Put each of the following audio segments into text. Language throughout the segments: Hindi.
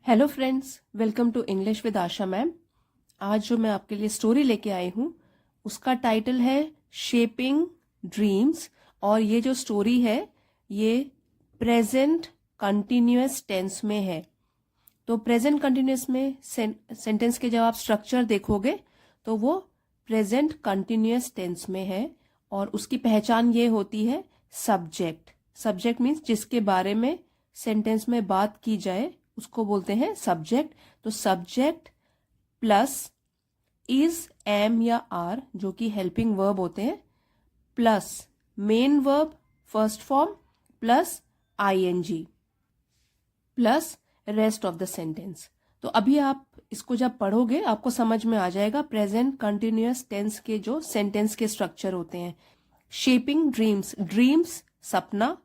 Hello friends, welcome to English with Asha ma'am. आज जो मैं आपके लिए स्टोरी लेके आई हूँ उसका टाइटल है शेपिंग ड्रीम्स। और ये जो स्टोरी है ये प्रेजेंट कंटिन्यूअस टेंस में है। तो प्रेजेंट कंटिन्यूअस में सेंटेंस के जब आप स्ट्रक्चर देखोगे तो वो प्रेजेंट कंटिन्यूअस टेंस में है और उसकी पहचान ये होती है सब्जेक्ट। सब्जेक्ट मीन्स जिसके बारे में सेंटेंस में बात की जाए उसको बोलते हैं सब्जेक्ट। तो सब्जेक्ट प्लस इज, एम या आर जो कि हेल्पिंग वर्ब होते हैं, plus main verb first form plus ING plus rest of the sentence. तो अभी आप इसको जब पढ़ोगे आपको समझ में आ जाएगा प्रेजेंट कंटिन्यूअस टेंस के जो सेंटेंस के स्ट्रक्चर होते हैं। शेपिंग ड्रीम्स, ड्रीम्स सपना,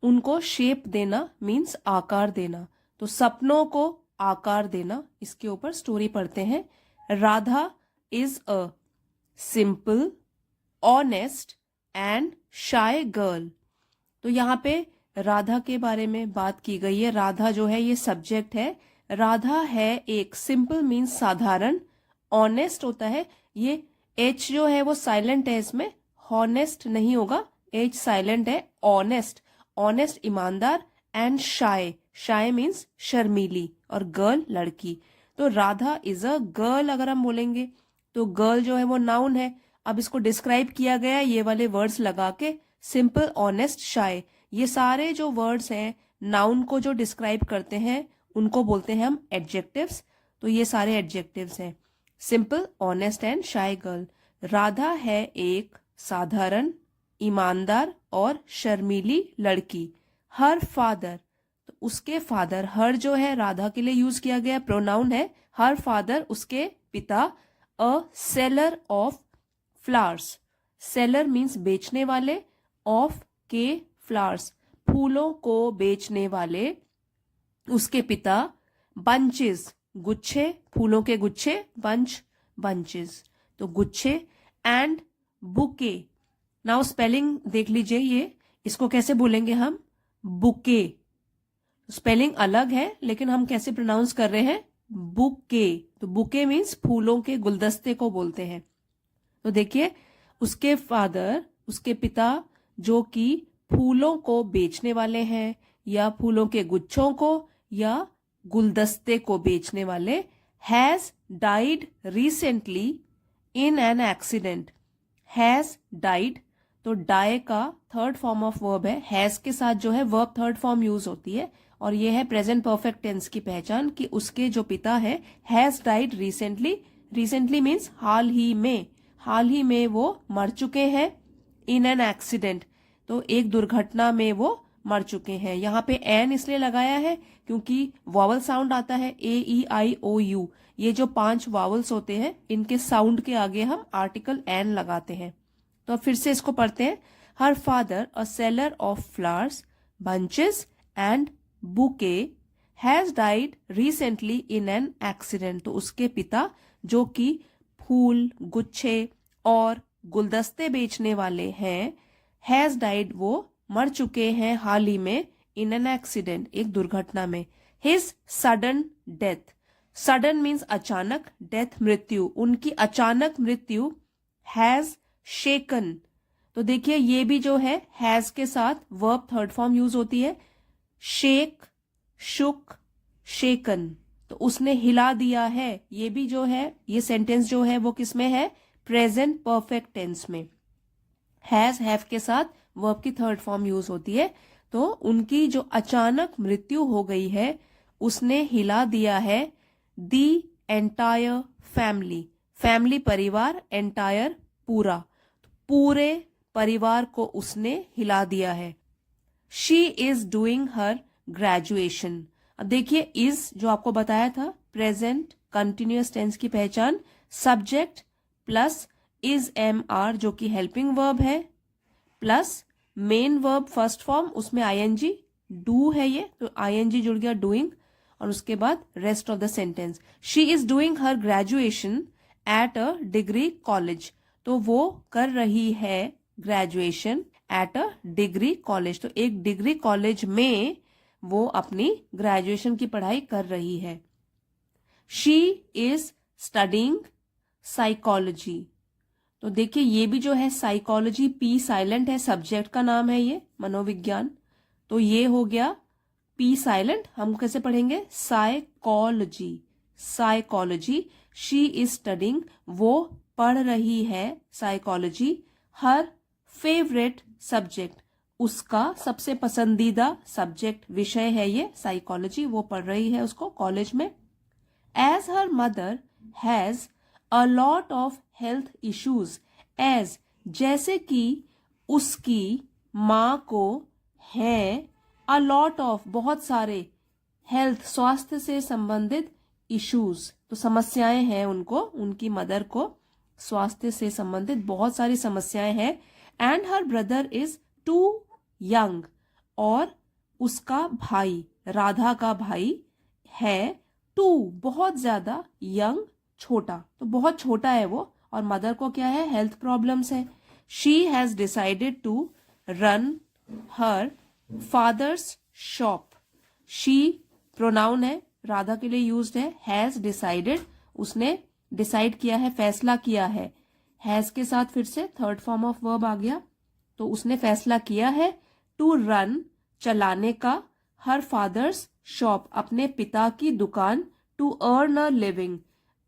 उनको शेप देना मीन्स आकार देना। तो सपनों को आकार देना, इसके ऊपर स्टोरी पढ़ते हैं। Radha is a simple, honest and shy girl. तो यहाँ पे राधा के बारे में बात की गई है। राधा जो है ये सब्जेक्ट है। राधा है एक, सिंपल मीन्स साधारण, ऑनेस्ट होता है, ये एच जो है वो साइलेंट है, इसमें हॉनेस्ट नहीं होगा, एच साइलेंट है, ऑनेस्ट, ऑनेस्ट ईमानदार, एंड शाय, शाय मीन्स शर्मीली, और गर्ल लड़की। तो राधा इज अ गर्ल अगर हम बोलेंगे तो गर्ल जो है वो नाउन है। अब इसको डिस्क्राइब किया गया ये वाले वर्ड्स लगा के, सिंपल, ऑनेस्ट, शाय, ये सारे जो वर्ड्स हैं नाउन को जो डिस्क्राइब करते हैं उनको बोलते हैं हम एडजेक्टिव्स। तो ये सारे एडजेक्टिव्स हैं, simple, honest and shy girl. Radha है एक साधारण, ईमानदार और शर्मीली लड़की। हर फादर, तो उसके फादर, हर जो है राधा के लिए यूज किया गया प्रोनाउन है, हर फादर उसके पिता, a seller of flowers, seller means बेचने वाले, ऑफ के फ्लावर्स फूलों को बेचने वाले, उसके पिता, बंचेस गुच्छे, फूलों के गुच्छे, बंच बंचेस तो गुच्छे, एंड बुके। नाउ स्पेलिंग देख लीजिए, ये इसको कैसे बोलेंगे हम, बुके। स्पेलिंग अलग है लेकिन हम कैसे प्रोनाउंस कर रहे हैं, बुके। तो बुके मीन्स फूलों के गुलदस्ते को बोलते हैं। तो देखिए उसके फादर, उसके पिता जो कि फूलों को बेचने वाले हैं या फूलों के गुच्छों को या गुलदस्ते को बेचने वाले, has died recently in an accident. Has died, तो डाई का थर्ड फॉर्म ऑफ वर्ब है, हैज के साथ जो है वर्ब थर्ड फॉर्म यूज होती है और ये है प्रेजेंट परफेक्ट टेंस की पहचान कि उसके जो पिता है has died recently, recently means हाल ही में, हाल ही में वो मर चुके हैं, इन एन एक्सीडेंट, तो एक दुर्घटना में वो मर चुके हैं। यहाँ पे एन इसलिए लगाया है क्योंकि वॉवल साउंड आता है ए ई आई ओ यू, ये जो 5 वॉवल्स होते हैं इनके साउंड के आगे हम आर्टिकल एन लगाते हैं। तो फिर से इसको पढ़ते हैं। Her father a seller of flowers, bunches and bouquet has died recently in an accident. तो उसके पिता जो कि फूल, गुच्छे और गुलदस्ते बेचने वाले हैं, हैज डाइड वो मर चुके हैं हाल ही में, इन एन एक्सीडेंट एक दुर्घटना में। His sudden death, sudden means अचानक, डेथ मृत्यु, उनकी अचानक मृत्यु, हैज शेकन। तो देखिए ये भी जो है हैज के साथ वर्ब थर्ड फॉर्म यूज होती है, शेक, शुक, शेकन, तो उसने हिला दिया है। ये भी जो है ये सेंटेंस जो है वो किस में है, प्रेजेंट परफेक्ट टेंस में। हैज, हैव के साथ वर्ब की थर्ड फॉर्म यूज होती है। तो उनकी जो अचानक मृत्यु हो गई है उसने हिला दिया है दी एंटायर फैमिली, फैमिली परिवार, एंटायर पूरा, पूरे परिवार को उसने हिला दिया है। She is doing her graduation. अब देखिए इज जो आपको बताया था प्रेजेंट कंटिन्यूअस टेंस की पहचान, subject plus is am are जो कि हेल्पिंग वर्ब है, plus main verb first form, उसमें आईएनजी, डू है ये तो आईएनजी जुड़ गया, डूइंग, और उसके बाद rest of the sentence. She is doing her graduation at a degree college, तो वो कर रही है graduation at a degree college, तो एक डिग्री कॉलेज में वो अपनी ग्रेजुएशन की पढ़ाई कर रही है। She is studying psychology. तो देखिए ये भी जो है साइकोलॉजी, पी साइलेंट है, सब्जेक्ट का नाम है ये, मनोविज्ञान। तो ये हो गया पी साइलेंट। हम कैसे पढ़ेंगे? Psychology, psychology. She is studying, वो पढ़ रही है साइकोलॉजी। हर फेवरेट सब्जेक्ट, उसका सबसे पसंदीदा सब्जेक्ट, विषय है ये साइकोलॉजी, वो पढ़ रही है उसको कॉलेज में। As her mother has a lot of health issues, as जैसे कि उसकी माँ को है अ लॉट ऑफ बहुत सारे, हेल्थ स्वास्थ्य से संबंधित, इश्यूज तो समस्याएं हैं उनको, उनकी मदर को स्वास्थ्य से संबंधित बहुत सारी समस्याएं हैं। And her brother is too young, और उसका भाई, राधा का भाई है टू बहुत ज्यादा, यंग छोटा, तो बहुत छोटा है वो, और मदर को क्या है? हेल्थ प्रॉब्लम्स है। She has decided to run her father's shop. She pronoun है, राधा के लिए यूज्ड है। हैज डिसाइडेड, उसने डिसाइड किया है, फैसला किया है। हैज के साथ फिर से थर्ड फॉर्म ऑफ वर्ब आ गया, तो उसने फैसला किया है टू रन, चलाने का, हर फादर्स शॉप, अपने पिता की दुकान, to earn a living.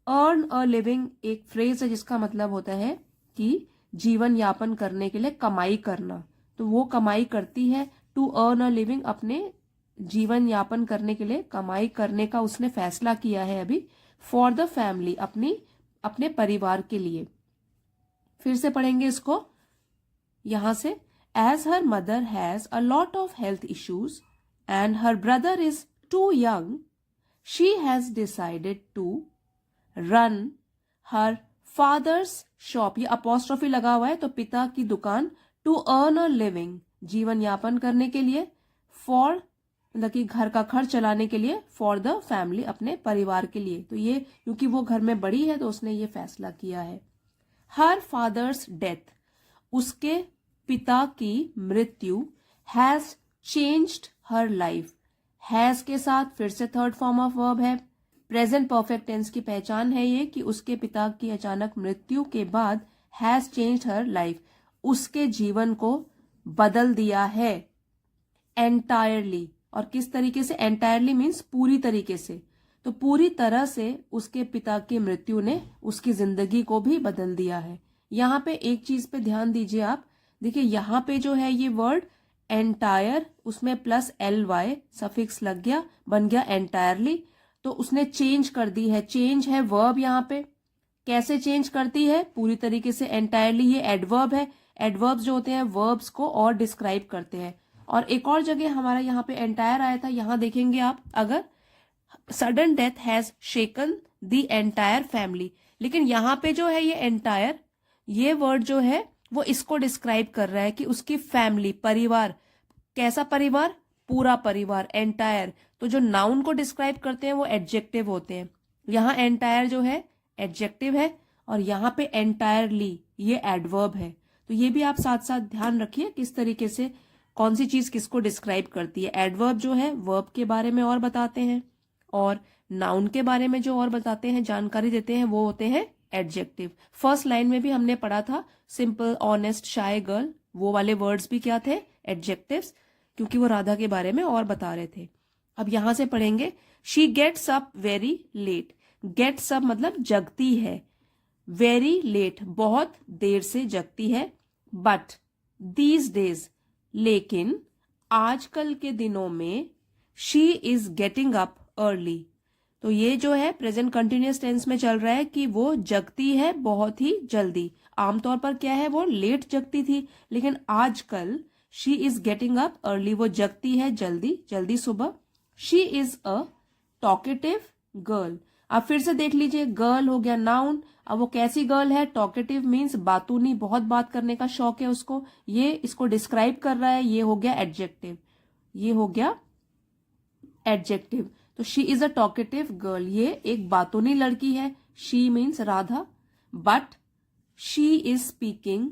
Earn a living एक फ्रेज है जिसका मतलब होता है कि जीवन यापन करने के लिए कमाई करना, तो वो कमाई करती है। टू अर्न अ लिविंग, अपने जीवन यापन करने के लिए कमाई करने का उसने फैसला किया है अभी। फॉर द फैमिली, अपने परिवार के लिए। फिर से पढ़ेंगे इसको यहां से। As her mother has a lot of health issues and her brother is too young, she has decided to run her father's shop, ये अपॉस्ट्रोफी लगा हुआ है तो पिता की दुकान, टू अर्न अ लिविंग, जीवन यापन करने के लिए, फॉर मतलब कि घर का खर्च चलाने के लिए, फॉर द फैमिली, अपने परिवार के लिए। तो ये क्योंकि वो घर में बड़ी है तो उसने ये फैसला किया है। हर फादर्स डेथ, उसके पिता की मृत्यु, has changed her life. Has के साथ फिर से थर्ड फॉर्म ऑफ वर्ब है, प्रेजेंट परफेक्ट टेंस की पहचान है ये कि उसके पिता की अचानक मृत्यु के बाद हैज चेंज्ड हर लाइफ, उसके जीवन को बदल दिया है। एंटायरली, और किस तरीके से? एंटायरली मीन्स पूरी तरीके से, तो पूरी तरह से उसके पिता की मृत्यु ने उसकी जिंदगी को भी बदल दिया है। यहाँ पे एक चीज पे ध्यान दीजिए आप, देखिए यहाँ पे जो है ये वर्ड एंटायर, उसमें प्लस ly सफिक्स लग गया, बन गया एंटायरली, तो उसने चेंज कर दी है। चेंज है वर्ब यहाँ पे, कैसे चेंज करती है? पूरी तरीके से, एंटायरली ये एडवर्ब है। एडवर्ब्स जो होते हैं वर्ब्स को और डिस्क्राइब करते हैं। और एक और जगह हमारा यहाँ पे एंटायर आया था, यहाँ देखेंगे आप, अगर sudden death has shaken the entire family, लेकिन यहाँ पे जो है ये एंटायर, ये वर्ड जो है वो इसको डिस्क्राइब कर रहा है कि उसकी फैमिली, परिवार, कैसा परिवार? पूरा परिवार, एंटायर। तो जो नाउन को डिस्क्राइब करते हैं वो एडजेक्टिव होते हैं। यहाँ एंटायर जो है एडजेक्टिव है, और यहाँ पे एंटायरली ये एडवर्ब है। तो ये भी आप साथ साथ ध्यान रखिए किस तरीके से कौन सी चीज किसको डिस्क्राइब करती है। एडवर्ब जो है वर्ब के बारे में और बताते हैं, और नाउन के बारे में जो और बताते हैं, जानकारी देते हैं, वो होते हैं एडजेक्टिव। फर्स्ट लाइन में भी हमने पढ़ा था सिंपल, ऑनेस्ट, शाय गर्ल, वो वाले वर्ड्स भी क्या थे? एडजेक्टिव्स, क्योंकि वो राधा के बारे में और बता रहे थे। अब यहां से पढ़ेंगे, she gets up very late. Gets up मतलब जगती है, वेरी लेट बहुत देर से जगती है। बट दीज डेज, लेकिन आजकल के दिनों में, she is getting up early. तो ये जो है प्रेजेंट कंटिन्यूअस टेंस में चल रहा है कि वो जगती है बहुत ही जल्दी। आमतौर पर क्या है, वो लेट जगती थी, लेकिन आजकल she is getting up early, वो जगती है जल्दी जल्दी सुबह। She is a talkative girl. अब फिर से देख लीजिए, गर्ल हो गया नाउन, अब वो कैसी गर्ल है? टॉकेटिव मीन्स बातूनी, बहुत बात करने का शौक है उसको, ये इसको डिस्क्राइब कर रहा है, ये हो गया एडजेक्टिव, ये हो गया एडजेक्टिव। तो she is a talkative girl, ये एक बातूनी लड़की है। She means Radha. But she is speaking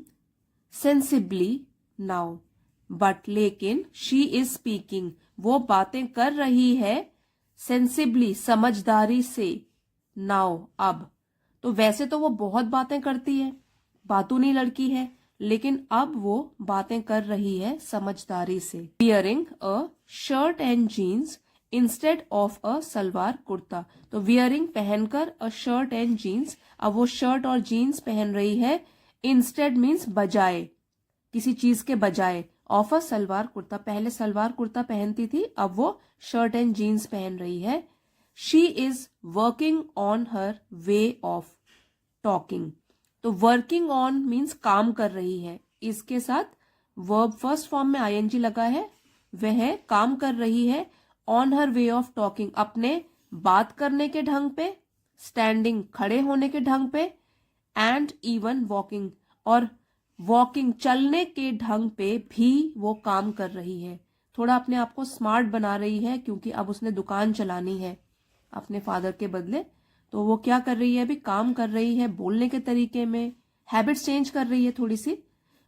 sensibly now, but लेकिन शी इज स्पीकिंग, वो बातें कर रही है सेंसिबली, समझदारी से, नाउ, अब। तो वैसे तो वो बहुत बातें करती है, बातूनी लड़की है, लेकिन अब वो बातें कर रही है समझदारी से। Wearing a shirt and jeans instead of a salwar kurta. तो वियरिंग पहनकर, अ शर्ट एंड जीन्स, अब वो शर्ट और जीन्स पहन रही है, इंस्टेड मीन्स बजाय, किसी चीज के बजाय, ऑफ अ सलवार कुर्ता, पहले सलवार कुर्ता पहनती थी, अब वो शर्ट एंड जीन्स पहन रही है। She is working on her way of talking. तो वर्किंग ऑन मीन्स काम कर रही है, इसके साथ वर्ब फर्स्ट फॉर्म में आईएनजी लगा है, वह काम कर रही है। On her way of talking, अपने बात करने के ढंग पे, स्टैंडिंग खड़े होने के ढंग पे, एंड इवन वॉकिंग, और वॉकिंग चलने के ढंग पे भी वो काम कर रही है। थोड़ा अपने आप को स्मार्ट बना रही है, क्योंकि अब उसने दुकान चलानी है अपने फादर के बदले। तो वो क्या कर रही है, अभी काम कर रही है, बोलने के तरीके में हैबिट्स चेंज कर रही है थोड़ी सी।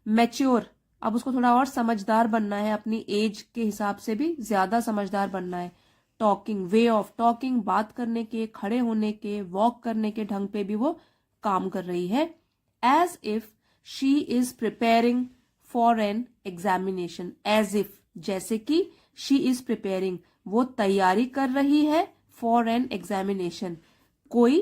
मैच्योर, अब उसको थोड़ा और समझदार बनना है, अपनी एज के हिसाब से भी ज्यादा समझदार बनना है। टॉकिंग, वे ऑफ टॉकिंग, बात करने के, खड़े होने के, वॉक करने के ढंग पे भी वो काम कर रही है। As if she is preparing for an examination, as if, जैसे कि, शी इज प्रिपेयरिंग, वो तैयारी कर रही है, फॉर एन एग्जामिनेशन, कोई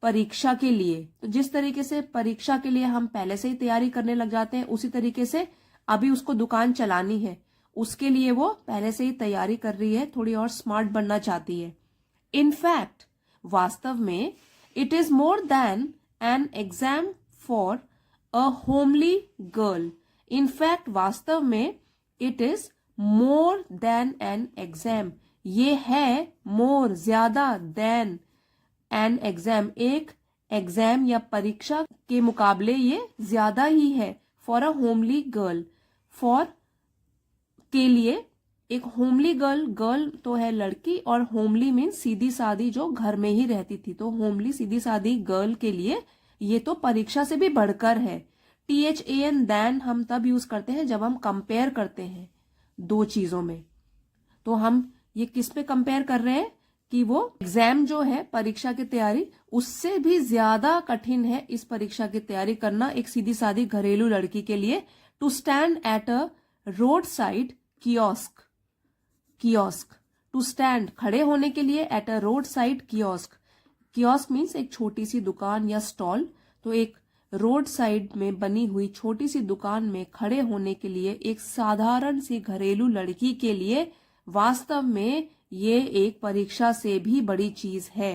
परीक्षा के लिए। तो जिस तरीके से परीक्षा के लिए हम पहले से ही तैयारी करने लग जाते हैं, उसी तरीके से अभी उसको दुकान चलानी है, उसके लिए वो पहले से ही तैयारी कर रही है, थोड़ी और स्मार्ट बनना चाहती है। इनफैक्ट, वास्तव में, it is more than an exam for a homely girl. In fact, वास्तव में, it is more than an exam, ये है मोर, ज्यादा, देन एन एग्जाम, एक एग्जाम या परीक्षा के मुकाबले ये ज्यादा ही है। For a homely girl, for के लिए, एक होमली गर्ल, गर्ल तो है लड़की, और होमली मीन्स सीधी सादी, जो घर में ही रहती थी। तो होमली, सीधी सादी गर्ल के लिए ये तो परीक्षा से भी बढ़कर है। THAN, दैन, हम तब यूज करते हैं जब हम कंपेयर करते हैं दो चीजों में। तो हम ये किस पे कंपेयर कर रहे हैं कि वो एग्जाम जो है, परीक्षा की तैयारी, उससे भी ज्यादा कठिन है इस परीक्षा की तैयारी करना एक सीधी सादी घरेलू लड़की के लिए। To stand at a roadside kiosk, kiosk, to stand, खड़े होने के लिए, at a roadside kiosk, kiosk means एक छोटी सी दुकान या स्टॉल। तो एक रोड साइड में बनी हुई छोटी सी दुकान में खड़े होने के लिए एक साधारण सी घरेलू लड़की के लिए वास्तव में ये एक परीक्षा से भी बड़ी चीज है।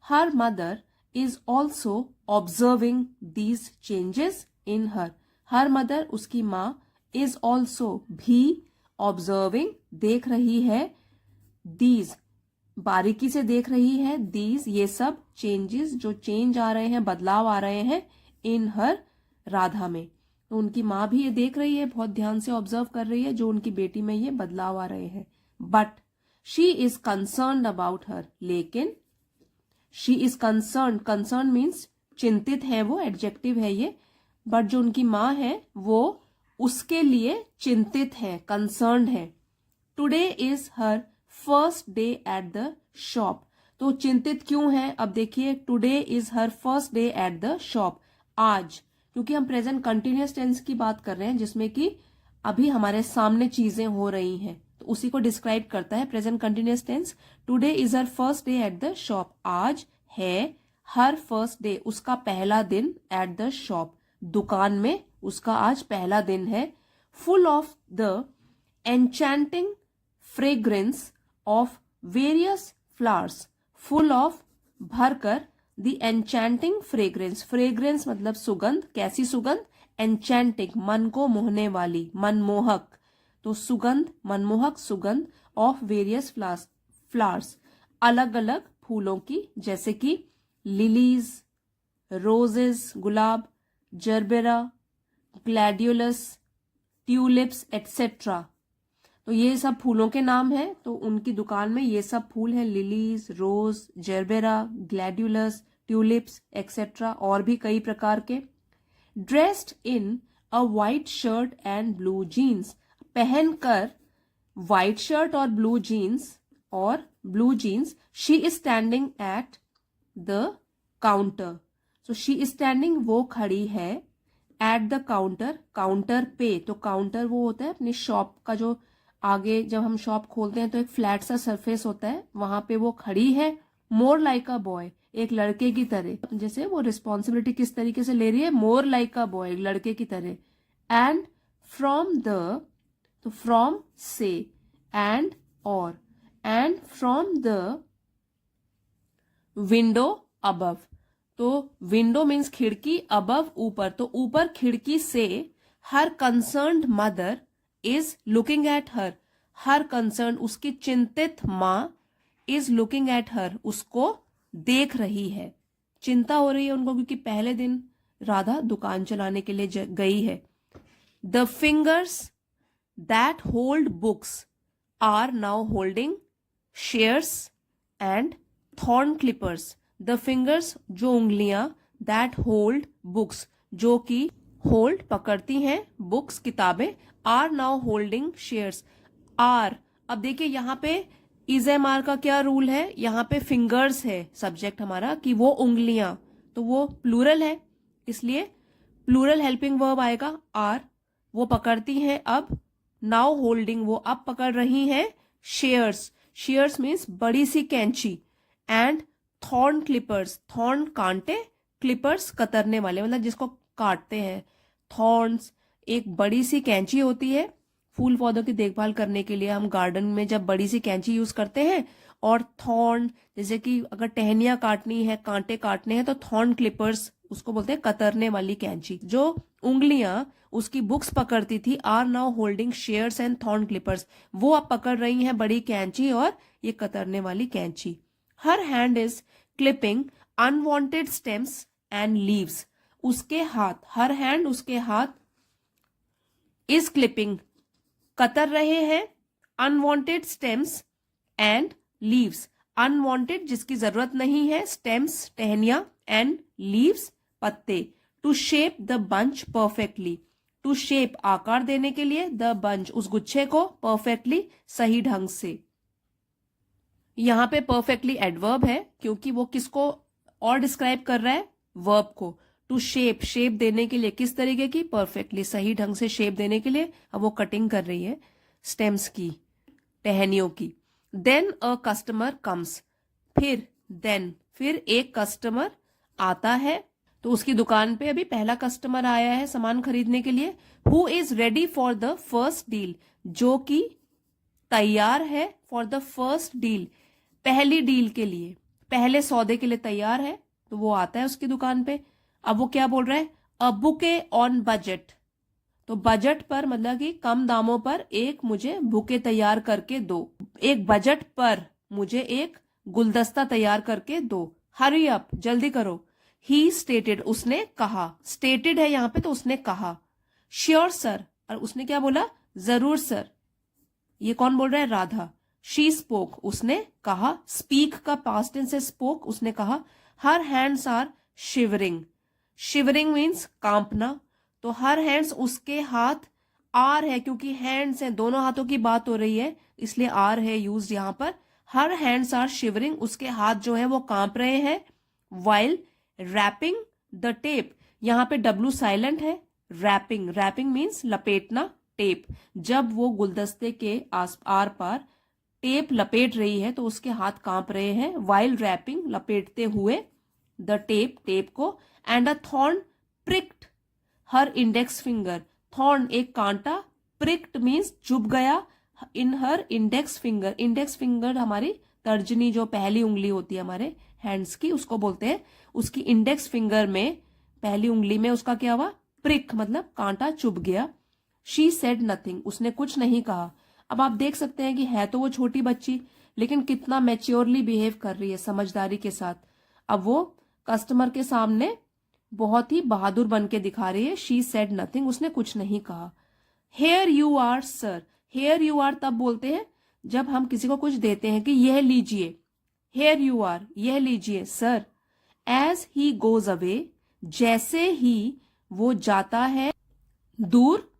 Her mother is also observing these changes in her. Her mother, उसकी माँ, इज ऑल्सो, भी, ऑब्जर्विंग, देख रही है, दीज, बारीकी से देख रही है, दीज, ये सब, चेंजेस, जो चेंज आ रहे हैं, बदलाव आ रहे हैं, इन हर, राधा में। तो उनकी माँ भी ये देख रही है, बहुत ध्यान से ऑब्जर्व कर रही है जो उनकी बेटी में ये बदलाव आ रहे हैं। But she is concerned about her, लेकिन, she is concern, concern means चिंतित है, वो एडजेक्टिव है ये। बट जो उनकी माँ है वो उसके लिए चिंतित है, कंसर्न्ड है। Today is her first day at the shop. तो चिंतित क्यों है, अब देखिए, today is her first day at the shop, आज, क्योंकि हम प्रेजेंट कंटिन्यूअस टेंस की बात कर रहे हैं जिसमें कि अभी हमारे सामने चीजें हो रही हैं, तो उसी को डिस्क्राइब करता है present continuous tense. Today is her first day at the shop, आज है हर फर्स्ट डे, उसका पहला दिन, एट द शॉप, दुकान में उसका आज पहला दिन है। Full of the enchanting fragrance of various flowers, full of, भरकर, द एन्चेंटिंग फ्रेग्रेंस, फ्रेग्रेंस मतलब सुगंध, कैसी सुगंध, एन्चेंटिंग, मन को मोहने वाली, मनमोहक, तो सुगंध, मनमोहक सुगंध, ऑफ वेरियस फ्लावर्स, अलग अलग फूलों की, जैसे कि लिलीज, रोजेस, गुलाब, जरबेरा, ग्लैडियोलस, ट्यूलिप्स, एटसेट्रा। तो ये सब फूलों के नाम हैं, तो उनकी दुकान में ये सब फूल हैं, lilies, rose, gerbera, gladiolus, tulips, etcetera, और भी कई प्रकार के। Dressed in a white shirt and blue jeans, पहनकर white shirt or blue jeans, she is standing at the counter. So she is standing, वो खड़ी है, at the counter, काउंटर पे. तो काउंटर वो होता है अपनी शॉप का, जो आगे जब हम शॉप खोलते हैं तो एक फ्लैट सा सरफेस होता है, वहां पे वो खड़ी है. मोर लाइक अ बॉय, एक लड़के की तरह. जैसे वो रिस्पॉन्सिबिलिटी किस तरीके से ले रही है, मोर लाइक अ बॉय, लड़के की तरह. एंड फ्रॉम द, तो फ्रॉम से, एंड और, and from the window above. तो विंडो मीन्स खिड़की, अबव ऊपर, तो ऊपर खिड़की से her concerned mother is looking at her. Her concern, उसकी चिंतित माँ, इज लुकिंग एट हर, उसको देख रही है. चिंता हो रही है उनको क्योंकि पहले दिन राधा दुकान चलाने के लिए गई है. The fingers that hold books are now holding shears and thorn clippers. The fingers, जो उंगलियां, दैट होल्ड बुक्स, जो कि होल्ड पकड़ती हैं, बुक्स किताबें, are now holding shears. Are, अब देखिए यहाँ पे इज एम आर का क्या रूल है, यहाँ पे फिंगर्स है सब्जेक्ट हमारा, कि वो उंगलियां, तो वो प्लूरल है, इसलिए प्लूरल हेल्पिंग वर्ब आएगा आर. वो पकड़ती हैं अब. नाउ होल्डिंग, वो अब पकड़ रही हैं. शेयर्स, शेयर्स मीन्स बड़ी सी कैंची. एंड थॉर्न क्लिपर्स, थॉर्न कांटे, क्लिपर्स कतरने वाले, मतलब जिसको काटते हैं. थॉर्न्स एक बड़ी सी कैंची होती है फूल पौधों की देखभाल करने के लिए, हम गार्डन में जब बड़ी सी कैंची यूज करते हैं. और थॉर्न, जैसे कि अगर टहनियां काटनी है, कांटे काटने हैं, तो थॉर्न क्लिपर्स, उसको बोलते हैं कतरने वाली कैंची. जो उंगलियां उसकी बुक्स पकड़ती थी, are now holding shears and thorn clippers, वो अब पकड़ रही हैं बड़ी कैंची और ये कतरने वाली कैंची. Her hand is clipping unwanted stems and leaves. उसके हाथ, हर हैंड, उसके हाथ, इज क्लिपिंग, कतर रहे हैं, unwanted stems and leaves. Unwanted जिसकी जरूरत नहीं है, स्टेम्स टहनियां, एंड लीव्स पत्ते. To shape the bunch perfectly, to shape आकार देने के लिए, द बंच उस गुच्छे को, परफेक्टली सही ढंग से. यहां पे परफेक्टली एडवर्ब है क्योंकि वो किसको और डिस्क्राइब कर रहा है, वर्ब को. टू शेप, शेप देने के लिए, किस तरीके की, परफेक्टली सही ढंग से शेप देने के लिए. अब वो कटिंग कर रही है स्टेम्स की, टहनियों की. देन अ कस्टमर कम्स, फिर एक कस्टमर आता है. तो उसकी दुकान पे अभी पहला कस्टमर आया है सामान खरीदने के लिए. Who is ready for the first deal, जो कि तैयार है, फॉर द फर्स्ट डील, पहली डील के लिए, पहले सौदे के लिए तैयार है. तो वो आता है उसकी दुकान पे. अब वो क्या बोल रहा है, अ बुके ऑन बजट. तो बजट पर मतलब कि कम दामों पर एक मुझे बुके तैयार करके दो, एक बजट पर मुझे एक गुलदस्ता तैयार करके दो. हरी अप, जल्दी करो. ही स्टेटेड, उसने कहा. स्टेटेड है यहाँ पे तो उसने कहा. श्योर सर, और उसने क्या बोला, जरूर सर. ये कौन बोल रहा है, राधा. शी स्पोक, उसने कहा. स्पीक का पास्ट टेंस है स्पोक, उसने कहा. Her hands are shivering, shivering means कांपना. तो हर हैंड्स, उसके हाथ, आर है क्योंकि हैंड्स हैं, दोनों हाथों की बात हो रही है इसलिए आर है यूज यहां पर. हर हैंड्स आर शिवरिंग, उसके हाथ जो है वो कांप रहे हैं. वाइल रैपिंग द टेप, यहां पे डब्लू साइलेंट है. रैपिंग, रैपिंग मीन्स लपेटना. टेप, जब वो गुलदस्ते के आर पार टेप लपेट रही है तो उसके हाथ कांप रहे हैं. वाइल रैपिंग, लपेटते हुए, द टेप, टेप को. And a thorn pricked her index finger. Thorn एक कांटा, प्रिक्ड मीन्स चुभ गया, in her index finger. Index finger हमारी तर्जनी, जो पहली उंगली होती है हमारे हैंड्स की, उसको बोलते हैं. उसकी इंडेक्स फिंगर में, पहली उंगली में उसका क्या हुआ, प्रिक, मतलब कांटा चुभ गया. शी सेड नथिंग, उसने कुछ नहीं कहा. अब आप देख सकते हैं कि है तो वो छोटी बच्ची, लेकिन कितना मैच्योरली बिहेव कर रही है, समझदारी के साथ. अब वो कस्टमर के सामने बहुत ही बहादुर बन के दिखा रही है. शी सेड नथिंग, उसने कुछ नहीं कहा. Here you are sir, here you are तब बोलते हैं जब हम किसी को कुछ देते हैं कि यह लीजिए. हेयर यू आर, यह लीजिए sir. As he goes away, जैसे ही वो जाता है दूर.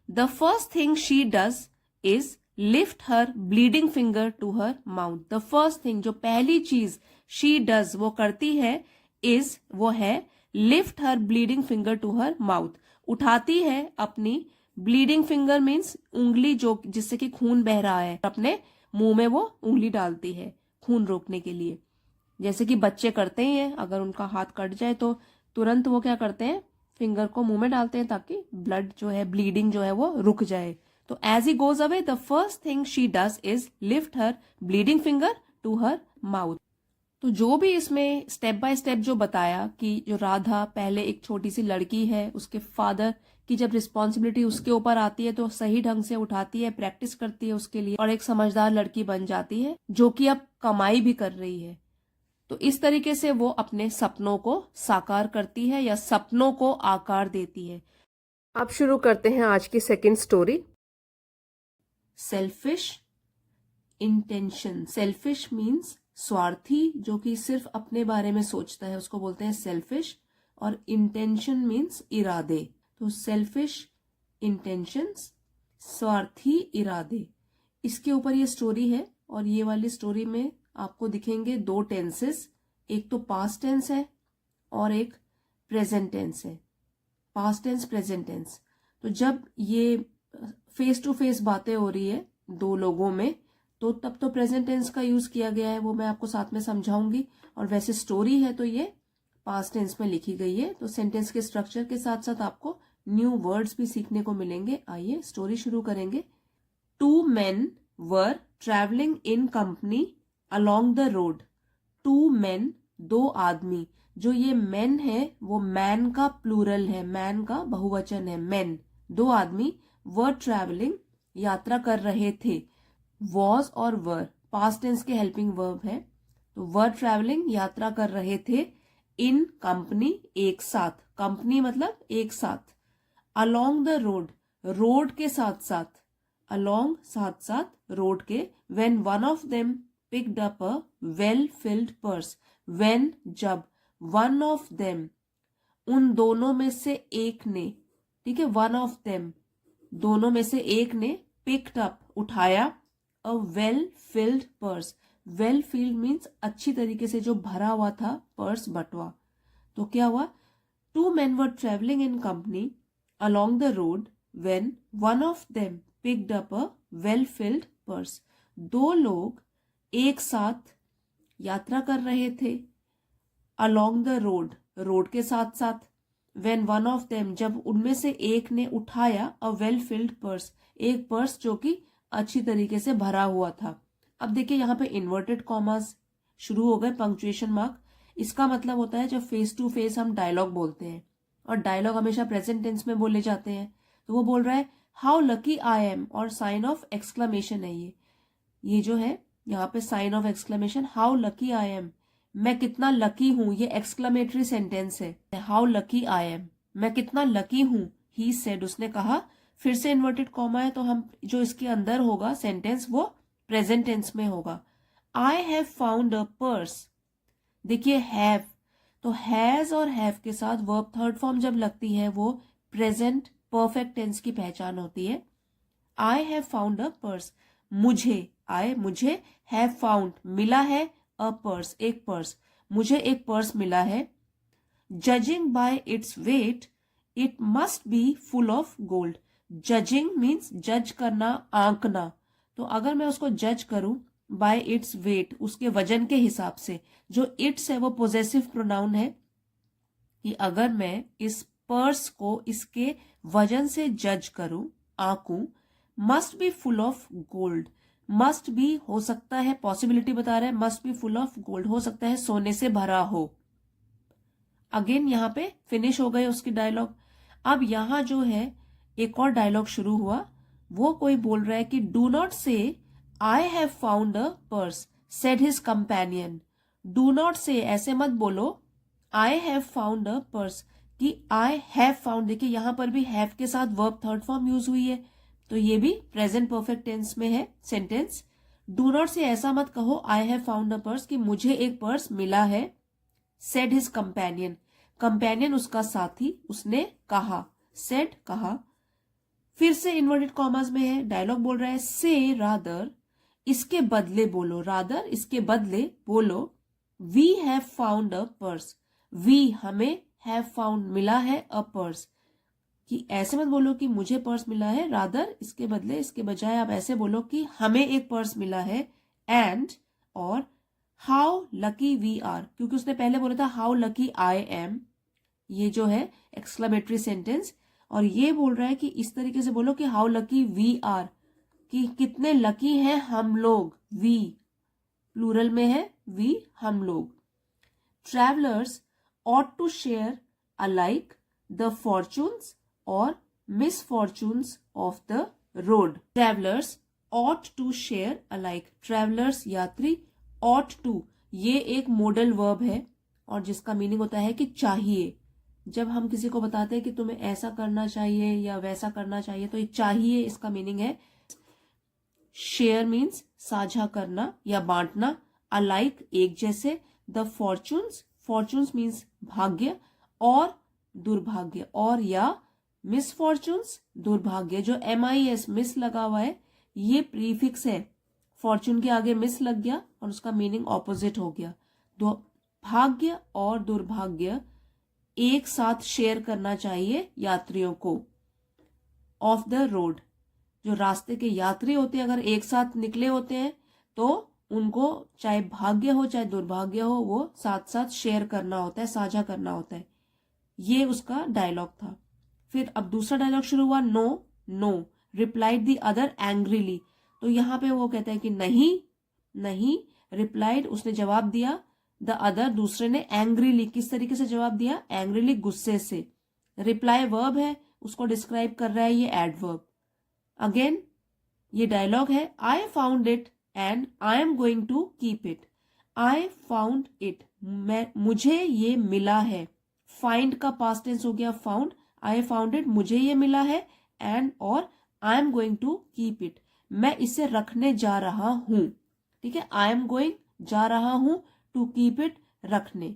The first thing she does is lift her bleeding finger to her mouth. The first thing, जो पहली चीज शी डज वो करती है, इज वो है lift her bleeding finger to her mouth, उठाती है अपनी ब्लीडिंग फिंगर मीन्स उंगली जो जिससे कि खून बह रहा है, अपने मुंह में वो उंगली डालती है खून रोकने के लिए। जैसे कि बच्चे करते ही हैं, अगर उनका हाथ कट जाए तो तुरंत वो क्या करते हैं, फिंगर को मुंह में डालते हैं ताकि ब्लड जो है, ब्लीडिंग जो है वो रुक जाए। तो as he goes away the first thing she does is lift her bleeding finger to her mouth. तो जो भी इसमें स्टेप बाय स्टेप जो बताया कि जो राधा पहले एक छोटी सी लड़की है, उसके फादर की जब रिस्पॉन्सिबिलिटी उसके ऊपर आती है तो सही ढंग से उठाती है, प्रैक्टिस करती है उसके लिए और एक समझदार लड़की बन जाती है जो कि अब कमाई भी कर रही है। तो इस तरीके से वो अपने सपनों को साकार करती है या सपनों को आकार देती है। अब शुरू करते हैं आज की second story, selfish intention. Selfish means स्वार्थी, जो कि सिर्फ अपने बारे में सोचता है, उसको बोलते हैं सेल्फिश। और इंटेंशन मीन्स इरादे। तो सेल्फिश इंटेंशंस, स्वार्थी इरादे, इसके ऊपर ये स्टोरी है। और ये वाली स्टोरी में आपको दिखेंगे दो टेंसेस, एक तो पास्ट टेंस है और एक प्रेजेंट टेंस है। Past tense, present tense. तो जब ये फेस टू फेस बातें हो रही है दो लोगों में, तो तब तो प्रेजेंट टेंस का यूज किया गया है, वो मैं आपको साथ में समझाऊंगी। और वैसे स्टोरी है तो ये पास्ट टेंस में लिखी गई है। तो सेंटेंस के स्ट्रक्चर के साथ साथ आपको न्यू वर्ड्स भी सीखने को मिलेंगे। आइए स्टोरी शुरू करेंगे। Two men were travelling in company along the road. Two men, दो आदमी। जो ये मेन है वो मैन का प्लूरल है, मैन का बहुवचन है, मेन, दो आदमी। वर ट्रेवलिंग, यात्रा कर रहे थे। वॉज और वर पास्ट टेंस के हेल्पिंग वर्ब है। तो वर ट्रेवलिंग, यात्रा कर रहे थे। इन कंपनी, एक साथ, कंपनी मतलब एक साथ। अलोंग द रोड, रोड के साथ साथ, अलोंग साथ साथ रोड के। When one of them picked up a well filled purse. When, जब, वन ऑफ देम, उन दोनों में से एक ने, ठीक है, वन ऑफ देम, दोनों में से एक ने, पिक्ड अप, उठाया, अ well filled purse. Well field means अच्छी तरीके से जो भरा हुआ था, पर्स बटवा। तो क्या हुआ, two men were travelling in company along the road when one of them picked up a well filled purse. दो लोग एक साथ यात्रा कर रहे थे अलोंग द रोड, रोड के साथ साथ। व्हेन वन ऑफ देम, जब उनमें से एक ने उठाया, अ वेल फिल्ड पर्स, एक पर्स जो कि अच्छी तरीके से भरा हुआ था। अब देखिए यहाँ पे इन्वर्टेड कॉमास शुरू हो गए, पंक्चुएशन मार्क। इसका मतलब होता है जब फेस टू फेस हम डायलॉग बोलते हैं, और डायलॉग हमेशा प्रेजेंट टेंस में बोले जाते हैं। तो वो बोल रहा है हाउ लकी आई एम, और साइन ऑफ एक्सक्लेमेशन है ये जो है यहाँ पे sign of exclamation, how lucky I am, मैं कितना लकी हूं, ये एक्सक्लेमेटरी सेंटेंस है। हाउ लकी आई एम, मैं कितना लकी हूं। ही सेड, उसने कहा। फिर से इन्वर्टेड कॉमा है, तो हम जो इसके अंदर होगा सेंटेंस वो प्रेजेंट टेंस में होगा। I have found a purse. देखिए हैव, तो हैज और हैव के साथ वर्ब थर्ड फॉर्म जब लगती है वो प्रेजेंट परफेक्ट टेंस की पहचान होती है। I have found a purse, मुझे, मुझे, हैव फाउंड, मिला है, अ पर्स, एक पर्स, मुझे एक पर्स मिला है। Judging bye its weight it must be full of gold. Judging means जज करना, आंकना। तो अगर मैं उसको जज करूं बाय इट्स वेट, उसके वजन के हिसाब से, जो इट्स है वो पोजेसिव प्रोनाउन है, कि अगर मैं इस पर्स को इसके वजन से जज करूं, आंकूं, must be full of gold. Must be हो सकता है, पॉसिबिलिटी बता रहा है, must be full of gold हो सकता है सोने से भरा हो। अगेन यहाँ पे फिनिश हो गए उसकी डायलॉग। अब यहां जो है एक और डायलॉग शुरू हुआ। वो कोई बोल रहा है कि डू नॉट से I have found a purse, said his companion. Do not से, ऐसे मत बोलो, I have found a purse, कि आई हैव फाउंड। देखिए यहां पर भी हैव के साथ वर्ब थर्ड फॉर्म यूज हुई है, तो ये भी प्रेजेंट परफेक्ट टेंस में है सेंटेंस। डू नॉट से ऐसा मत कहो I have found a purse, कि मुझे एक पर्स मिला है। सेड हिज कंपेनियन, कंपेनियन उसका साथी, उसने कहा, सेड कहा। फिर से इन्वर्टेड कॉमास में है, डायलॉग बोल रहा है से रादर, इसके बदले बोलो, रादर इसके बदले बोलो, we have found a purse, we हमें, हैव फाउंड मिला है, अ पर्स, कि ऐसे मत बोलो कि मुझे पर्स मिला है, रादर इसके बदले, इसके बजाय आप ऐसे बोलो कि हमें एक पर्स मिला है, एंड और हाउ लकी वी आर, क्योंकि उसने पहले बोला था हाउ लकी आई एम, ये जो है एक्सक्लेमेटरी सेंटेंस, और ये बोल रहा है कि इस तरीके से बोलो कि हाउ लकी वी आर, कि कितने लकी हैं हम लोग, वी प्लूरल में है, वी हम लोग। Travellers ought to share alike the fortunes और misfortunes of the road. Travellers ought to share alike, travellers यात्री, ऑट टू ये एक मॉडल वर्ब है और जिसका मीनिंग होता है कि चाहिए। जब हम किसी को बताते हैं कि तुम्हें ऐसा करना चाहिए या वैसा करना चाहिए, तो ये चाहिए इसका मीनिंग है। शेयर मीन्स साझा करना या बांटना, अलाइक एक जैसे, द फॉर्चून्स, फॉर्चून्स मीन्स भाग्य और दुर्भाग्य, और या मिसफॉर्चून्स दुर्भाग्य, जो MIS मिस लगा हुआ है ये प्रीफिक्स है, फॉर्चून के आगे मिस लग गया और उसका मीनिंग ऑपोजिट हो गया। तो भाग्य और दुर्भाग्य एक साथ शेयर करना चाहिए यात्रियों को। ऑफ द रोड, जो रास्ते के यात्री होते हैं अगर एक साथ निकले होते हैं तो उनको चाहे भाग्य हो चाहे दुर्भाग्य हो वो साथ साथ शेयर करना होता है, साझा करना होता है। ये उसका डायलॉग था। फिर अब दूसरा डायलॉग शुरू हुआ, no no replied the other angrily, तो यहाँ पे वो कहते हैं कि नहीं नहीं, रिप्लाइड उसने जवाब दिया, द अदर दूसरे ने, एंग्रीली किस तरीके से जवाब दिया, एंग्रीली गुस्से से। रिप्लाई वर्ब है, उसको डिस्क्राइब कर रहा है ये एडवर्ब। अगेन ये डायलॉग है, I found it and I am going to keep it. I found it, मुझे ये मिला है, फाइंड का पास्ट टेंस हो गया फाउंड, आई फाउंड इट मुझे ये मिला है, एंड और I am going to keep it मैं इसे रखने जा रहा हूं। ठीक है, आई एम गोइंग जा रहा हूं, टू कीप इट रखने।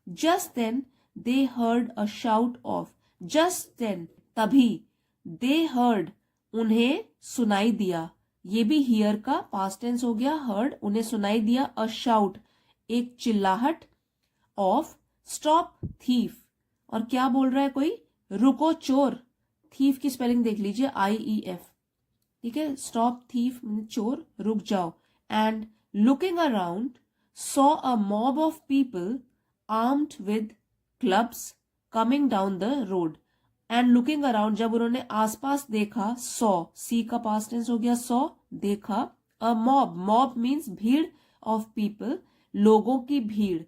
Just then they heard a shout of, just then तभी, दे हर्ड उन्हें सुनाई दिया, ये भी हियर का पास्ट टेंस हो गया, हर्ड उन्हें सुनाई दिया, अ शाउट एक चिल्लाहट, ऑफ स्टॉप थीफ, और क्या बोल रहा है कोई, रुको चोर, थीफ की स्पेलिंग देख लीजिए IEF। ठीक है, स्टॉप थीफ चोर, रुक जाओ। And looking around saw a mob of people armed with clubs coming down the road. And looking around, जब उन्होंने आसपास देखा, सॉ सी का पास्ट टेंस हो गया, सॉ देखा, अ मॉब, मॉब मीन्स भीड़, ऑफ पीपल लोगों की भीड़,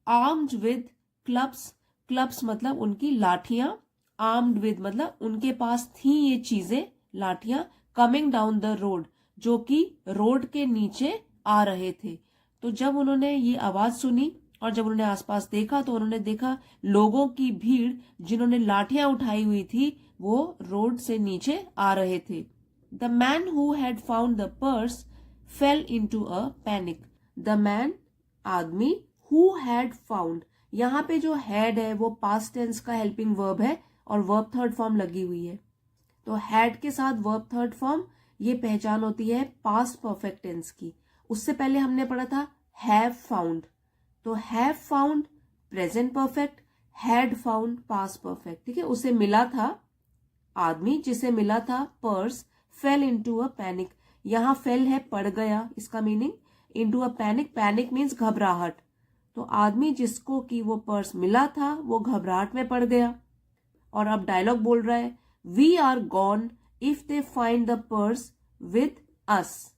आर्म्ड विद क्लब्स, क्लब्स मतलब उनकी लाठियां, आर्म्ड विद मतलब उनके पास थी ये चीजें लाठियां, कमिंग डाउन द रोड जो कि रोड के नीचे आ रहे थे। तो जब उन्होंने ये आवाज सुनी और जब उन्होंने आसपास देखा तो उन्होंने देखा लोगों की भीड़ जिन्होंने लाठियां उठाई हुई थी वो रोड से नीचे आ रहे थे। The man who had found the purse fail into a panic. The man आदमी, हु हैड फाउंड, यहाँ पे जो हैड है वो पास्ट टेंस का हेल्पिंग वर्ब है और वर्ब थर्ड फॉर्म लगी हुई है। तो हैड के साथ वर्ब थर्ड फॉर्म, ये पहचान होती है पास्ट परफेक्ट टेंस की। उससे पहले हमने पढ़ा था हैव फाउंड, तो have found present perfect, had found past perfect. ठीक है, उसे मिला था आदमी, जिसे मिला था purse, fail into a panic, यहाँ फेल है पड़ गया, इसका meaning into a panic, panic means घबराहट। तो आदमी जिसको कि वो पर्स मिला था वो घबराहट में पड़ गया। और अब डायलॉग बोल रहा है, we are gone if they find the purse with us.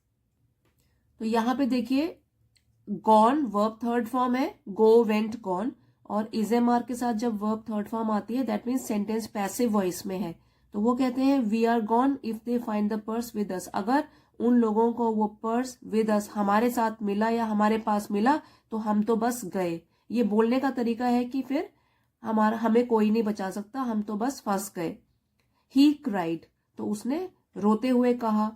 तो यहां पे देखिए गॉन वर्ब थर्ड फॉर्म है, गो वेंट गॉन, और इजेमार के साथ जब वर्ब थर्ड फॉर्म आती है that means sentence passive voice में है। तो वो कहते हैं we are gone if they find the purse with us, अगर उन लोगों को वो पर्स विद अस हमारे साथ मिला या हमारे पास मिला तो हम तो बस गए। ये बोलने का तरीका है कि फिर हमें कोई नहीं बचा सकता, हम तो बस फंस गए। ही क्राइड, तो उसने रोते हुए कहा।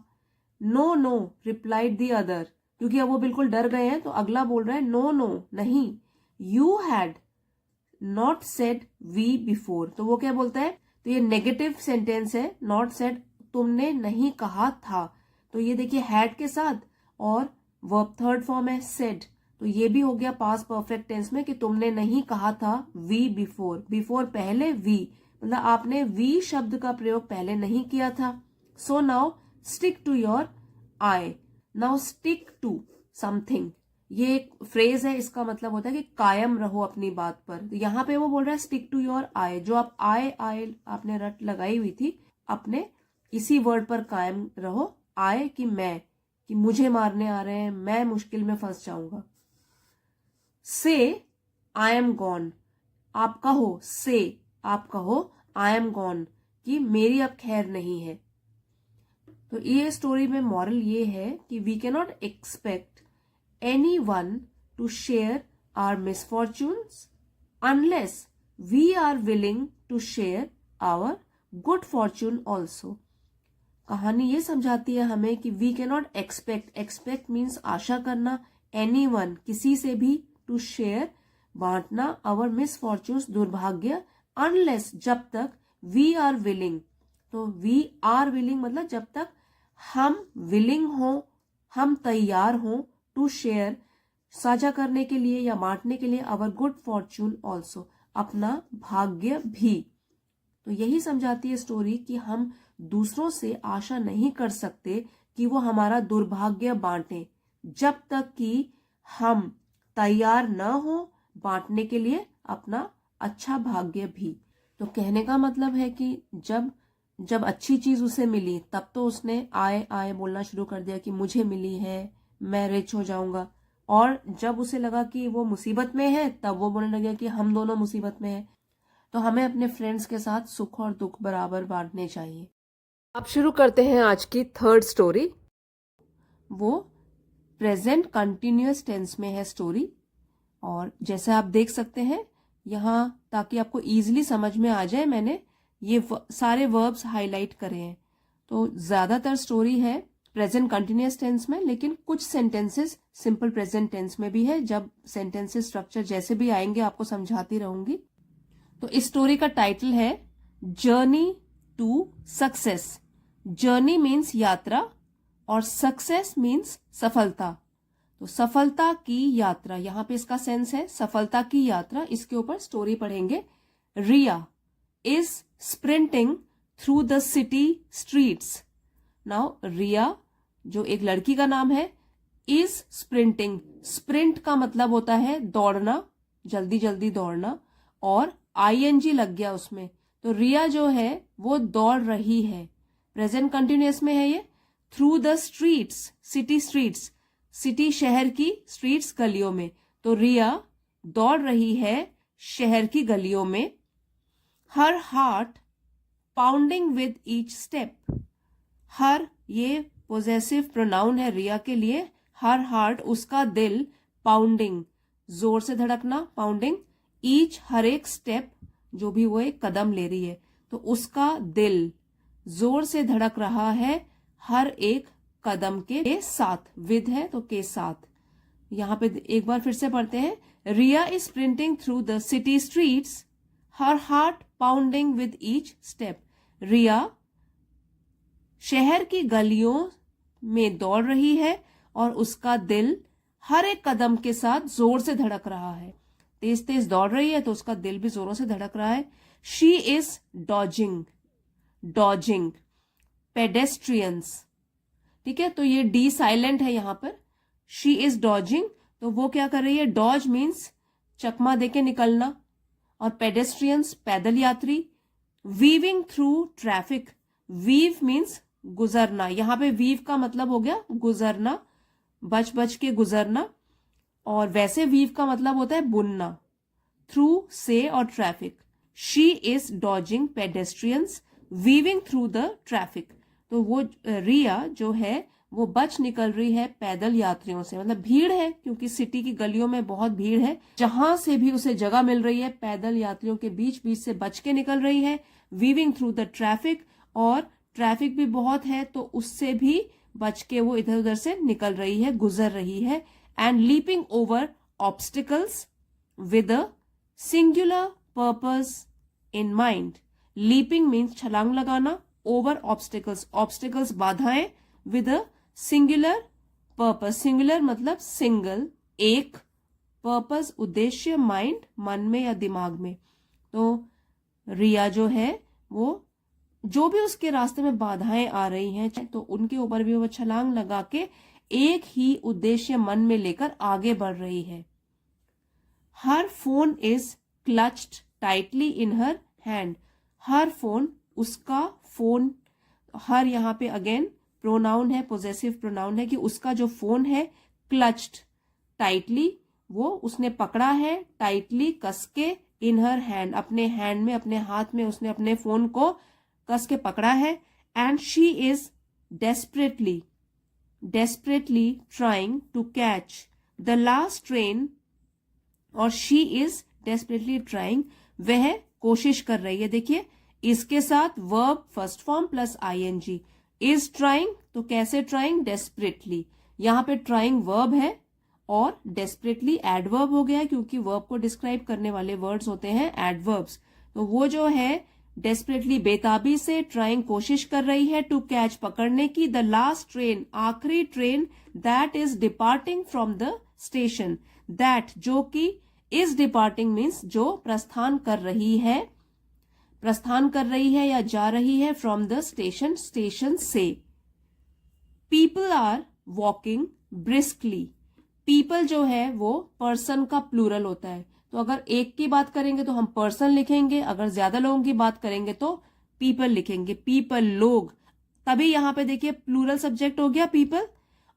No no replied the other, क्योंकि अब वो बिल्कुल डर गए हैं तो अगला बोल रहा है नो नो नहीं। You had not said we before, तो वो क्या बोलता है, तो ये नेगेटिव सेंटेंस है, नॉट सेड, तुमने नहीं कहा था। तो ये देखिए हैड के साथ और वर्ब थर्ड फॉर्म है सेड, तो ये भी हो गया पास्ट परफेक्ट टेंस में कि तुमने नहीं कहा था वी बिफोर, बिफोर पहले, वी मतलब आपने वी शब्द का प्रयोग पहले नहीं किया था। So now stick to your I, now stick to something, ये एक फ्रेज है, इसका मतलब होता है कि कायम रहो अपनी बात पर। तो यहाँ पे वो बोल रहा है स्टिक टू योर आई, जो आप आई आपने रट लगाई हुई थी, अपने इसी वर्ड पर कायम रहो। आई कि मैं, कि मुझे मारने आ रहे हैं, मैं मुश्किल में फंस जाऊंगा। से आई एम गॉन, आप कहो, से आप कहो आई एम गॉन, कि मेरी अब खैर नहीं है। तो ये स्टोरी में मॉरल ये है कि we can not expect anyone to share our misfortunes unless we are willing to share our good fortune also. कहानी ये समझाती है हमें कि we cannot expect means आशा करना, anyone किसी से भी, to share बांटना, our misfortunes दुर्भाग्य, unless जब तक we are willing, तो we are willing मतलब जब तक हम willing हो, हम तैयार हो, टू शेयर साझा करने के लिए या बांटने के लिए, अवर गुड फॉर्चून ऑल्सो अपना भाग्य भी। तो यही समझाती है स्टोरी कि हम दूसरों से आशा नहीं कर सकते कि वो हमारा दुर्भाग्य बांटे जब तक कि हम तैयार न हो बांटने के लिए अपना अच्छा भाग्य भी। तो कहने का मतलब है कि जब अच्छी चीज उसे मिली तब तो उसने आए बोलना शुरू कर दिया कि मुझे मिली है, मैं रिच हो जाऊंगा, और जब उसे लगा कि वो मुसीबत में है तब वो बोलने लगा कि हम दोनों मुसीबत में हैं। तो हमें अपने फ्रेंड्स के साथ सुख और दुख बराबर बांटने चाहिए। अब शुरू करते हैं आज की थर्ड स्टोरी। वो प्रेजेंट कंटिन्यूअस टेंस में है स्टोरी, और जैसे आप देख सकते हैं यहाँ, ताकि आपको इजीली समझ में आ जाए, मैंने ये सारे वर्ब्स हाईलाइट करे हैं। तो ज्यादातर स्टोरी है प्रेजेंट कंटिन्यूअस टेंस में, लेकिन कुछ सेंटेंसेस सिंपल प्रेजेंट टेंस में भी है। जब सेंटेंसेस स्ट्रक्चर जैसे भी आएंगे आपको समझाती रहूंगी। तो इस स्टोरी का टाइटल है journey to success. Journey means यात्रा और सक्सेस मीन्स सफलता। तो सफलता की यात्रा, यहां पे इसका सेंस है सफलता की यात्रा। इसके ऊपर स्टोरी पढ़ेंगे। Riya is sprinting through the city streets. Now Riya जो एक लड़की का नाम है, इज स्प्रिंटिंग, स्प्रिंट का मतलब होता है दौड़ना, जल्दी जल्दी दौड़ना, और आईएनजी लग गया उसमें, तो रिया जो है वो दौड़ रही है। प्रेजेंट कंटिन्यूअस में है ये। Through the streets, city streets, city शहर की, स्ट्रीट्स गलियों में, तो रिया दौड़ रही है शहर की गलियों में। Her heart pounding with each step. Her ये पोजेसिव प्रोनाउन है रिया के लिए। हर हार्ट उसका दिल, पाउंडिंग जोर से धड़कना, पाउंडिंग, ईच हर एक स्टेप जो भी वो एक कदम ले रही है, तो उसका दिल जोर से धड़क रहा है हर एक कदम के साथ। विद है तो के साथ। यहां पे एक बार फिर से पढ़ते हैं। Riya is sprinting through the city streets, her heart pounding with each step. Riya शहर की गलियों में दौड़ रही है और उसका दिल हर एक कदम के साथ जोर से धड़क रहा है। तेज तेज दौड़ रही है तो उसका दिल भी जोरों से धड़क रहा है। She is dodging pedestrians. ठीक है, तो ये डी साइलेंट है यहां पर। शी इज डॉजिंग, तो वो क्या कर रही है? डॉज मीन्स चकमा देके निकलना, और पेडेस्ट्रियंस पैदल यात्री। Weaving through traffic, weave means गुजरना, यहां पे वीव का मतलब हो गया गुजरना, बच बच के गुजरना, और वैसे वीव का मतलब होता है बुनना। थ्रू से और traffic. She is dodging pedestrians weaving through the traffic, तो वो रिया जो है वो बच निकल रही है पैदल यात्रियों से, मतलब भीड़ है क्योंकि सिटी की गलियों में बहुत भीड़ है, जहां से भी उसे जगह मिल रही है पैदल यात्रियों के बीच बीच से बच के निकल रही है। वीविंग थ्रू द ट्रैफिक, और ट्रैफिक भी बहुत है तो उससे भी बच के वो इधर उधर से निकल रही है, गुजर रही है। And leaping over obstacles with a singular purpose in mind, leaping means छलांग लगाना, ओवर ऑब्स्टिकल्स, ऑब्स्टिकल्स बाधाएं, with a singular purpose, singular मतलब सिंगल, एक, पर्पस उद्देश्य, माइंड मन में या दिमाग में। तो रिया जो है वो जो भी उसके रास्ते में बाधाएं आ रही हैं तो उनके ऊपर भी वो छलांग लगा के एक ही उद्देश्य मन में लेकर आगे बढ़ रही है। Her phone is clutched tightly in her hand, her phone, उसका फोन, हर यहाँ पे अगेन प्रोनाउन है, पोजेसिव प्रोनाउन है कि उसका जो फोन है क्लच्ड टाइटली, वो उसने पकड़ा है, टाइटली कस के, इन हर हैंड अपने हैंड में, अपने हाथ में उसने अपने फोन को कस के पकड़ा है। And she is desperately trying to catch the last train, और शी इज डेस्परेटली ट्राइंग, वह कोशिश कर रही है। देखिए इसके साथ verb first form plus ING, is trying, तो कैसे ट्राइंग, डेस्परेटली, यहां पे ट्राइंग वर्ब है और डेस्परेटली एडवर्ब हो गया क्योंकि वर्ब को डिस्क्राइब करने वाले वर्ड्स होते हैं एडवर्ब्स। तो वो जो है डेस्परेटली बेताबी से, ट्राइंग कोशिश कर रही है, टू कैच पकड़ने की, द लास्ट ट्रेन आखिरी train, that is departing from the station, that जो कि, इज डिपार्टिंग मीन्स जो प्रस्थान कर रही है, प्रस्थान कर रही है या जा रही है, फ्रॉम द स्टेशन, स्टेशन से। People are walking briskly, people जो है वो पर्सन का प्लूरल होता है, तो अगर एक की बात करेंगे तो हम पर्सन लिखेंगे, अगर ज्यादा लोगों की बात करेंगे तो पीपल लिखेंगे, पीपल लोग। तभी यहां पे देखिए प्लूरल सब्जेक्ट हो गया पीपल,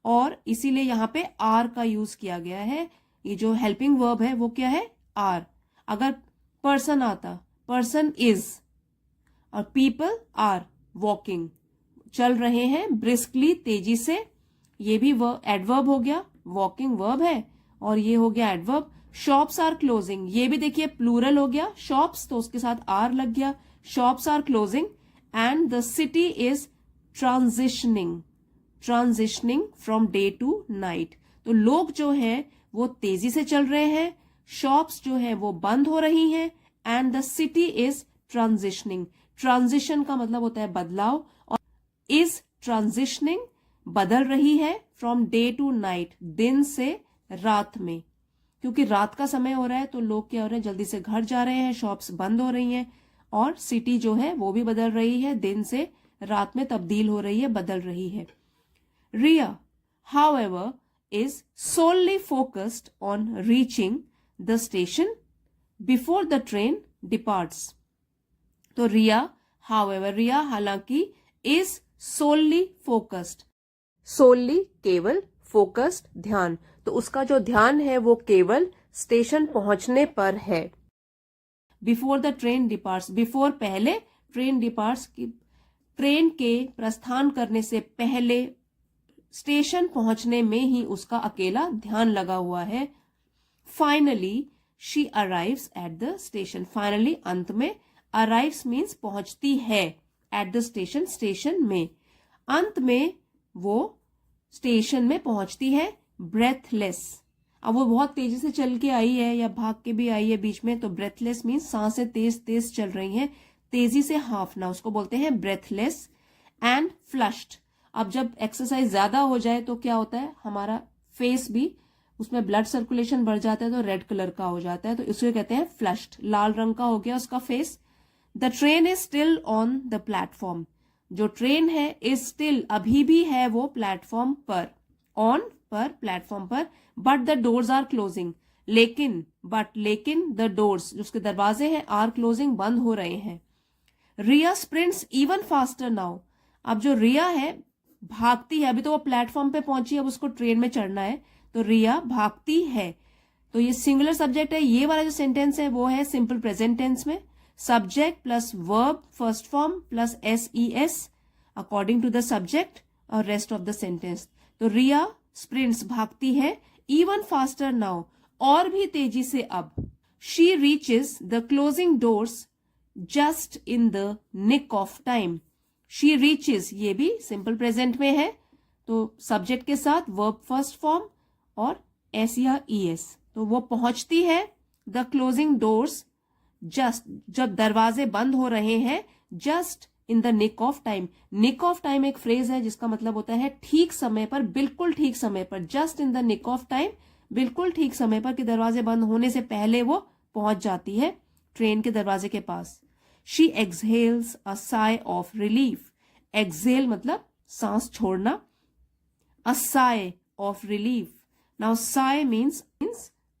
और इसीलिए यहां पे आर का यूज किया गया है। ये जो हेल्पिंग वर्ब है वो क्या है, आर। अगर पर्सन आता, पर्सन इज, और पीपल आर वॉकिंग, चल रहे हैं, ब्रिस्कली तेजी से, ये भी एडवर्ब हो गया, वॉकिंग वर्ब है और ये हो गया एडवर्ब। शॉप्स आर क्लोजिंग, ये भी देखिए प्लूरल हो गया, शॉप्स तो उसके साथ आर लग गया, shops are closing. And the city is transitioning, transitioning from day to night, तो लोग जो है वो तेजी से चल रहे हैं, शॉप्स जो है वो बंद हो रही हैं, and the city is transitioning, transition का मतलब होता है बदलाव, और इज ट्रांजिशनिंग बदल रही है, फ्रॉम डे टू नाइट, दिन से रात में, क्योंकि रात का समय हो रहा है तो लोग क्या हो रहे हैं, जल्दी से घर जा रहे हैं, शॉप्स बंद हो रही हैं, और सिटी जो है वो भी बदल रही है, दिन से रात में तब्दील हो रही है, बदल रही है। Riya however is solely focused on reaching the station before the train departs, तो रिया हाउएवर, रिया हालांकि, इज सोलली फोकस्ड, सोलली केवल, फोकस्ड ध्यान, तो उसका जो ध्यान है वो केवल स्टेशन पहुंचने पर है। Before the train departs, before पहले, ट्रेन डिपार्ट्स की, ट्रेन के प्रस्थान करने से पहले, स्टेशन पहुंचने में ही उसका अकेला ध्यान लगा हुआ है। Finally she arrives at the station, finally अंत में, अराइव्स मीन्स पहुंचती है, एट द स्टेशन स्टेशन में, अंत में वो स्टेशन में पहुंचती है, ब्रेथलेस, अब वो बहुत तेजी से चल के आई है या भाग के भी आई है बीच में, तो ब्रेथलेस मीन्स सांसें तेज तेज चल रही हैं, तेजी से हांफना, उसको बोलते हैं ब्रेथलेस। एंड फ्लश्ड, अब जब एक्सरसाइज ज्यादा हो जाए तो क्या होता है, हमारा फेस भी, उसमें ब्लड सर्कुलेशन बढ़ जाता है तो रेड कलर का हो जाता है, तो इसको कहते हैं फ्लश्ड, लाल रंग का हो गया उसका face. The train is still on the platform, जो ट्रेन है इज स्टिल, अभी भी है वो प्लेटफॉर्म पर, ऑन पर, प्लेटफॉर्म पर, but the doors are closing, लेकिन, बट लेकिन, द डोर्स जो उसके दरवाजे हैं, आर क्लोजिंग बंद हो रहे हैं। रिया स्प्रिंट्स इवन फास्टर नाउ, अब जो रिया है भागती है, अभी तो वो प्लेटफॉर्म पे पहुंची, अब उसको ट्रेन में चढ़ना है, तो रिया भागती है, तो ये सिंगुलर सब्जेक्ट है। ये वाला जो सेंटेंस है वो है सिंपल प्रेजेंट टेंस में, subject plus verb first form plus SES according to the subject और रेस्ट ऑफ द सेंटेंस। तो रिया स्प्रिंट्स भागती है, इवन फास्टर नाउ और भी तेजी से अब, she reaches the closing doors just in the nick of time, she reaches ये भी सिंपल प्रेजेंट में है, तो सब्जेक्ट के साथ वर्ब फर्स्ट फॉर्म और S या ES, तो वो पहुंचती है द क्लोजिंग डोर्स जस्ट, जब दरवाजे बंद हो रहे हैं, just in the nick of time. Nick of time एक फ्रेज है जिसका मतलब होता है ठीक समय पर, बिल्कुल ठीक समय पर। Just in the nick of time, बिल्कुल ठीक समय पर, कि दरवाजे बंद होने से पहले वो पहुंच जाती है ट्रेन के दरवाजे के पास। She exhales a sigh of relief. Exhale मतलब सांस छोड़ना, a sigh of relief. Now sigh means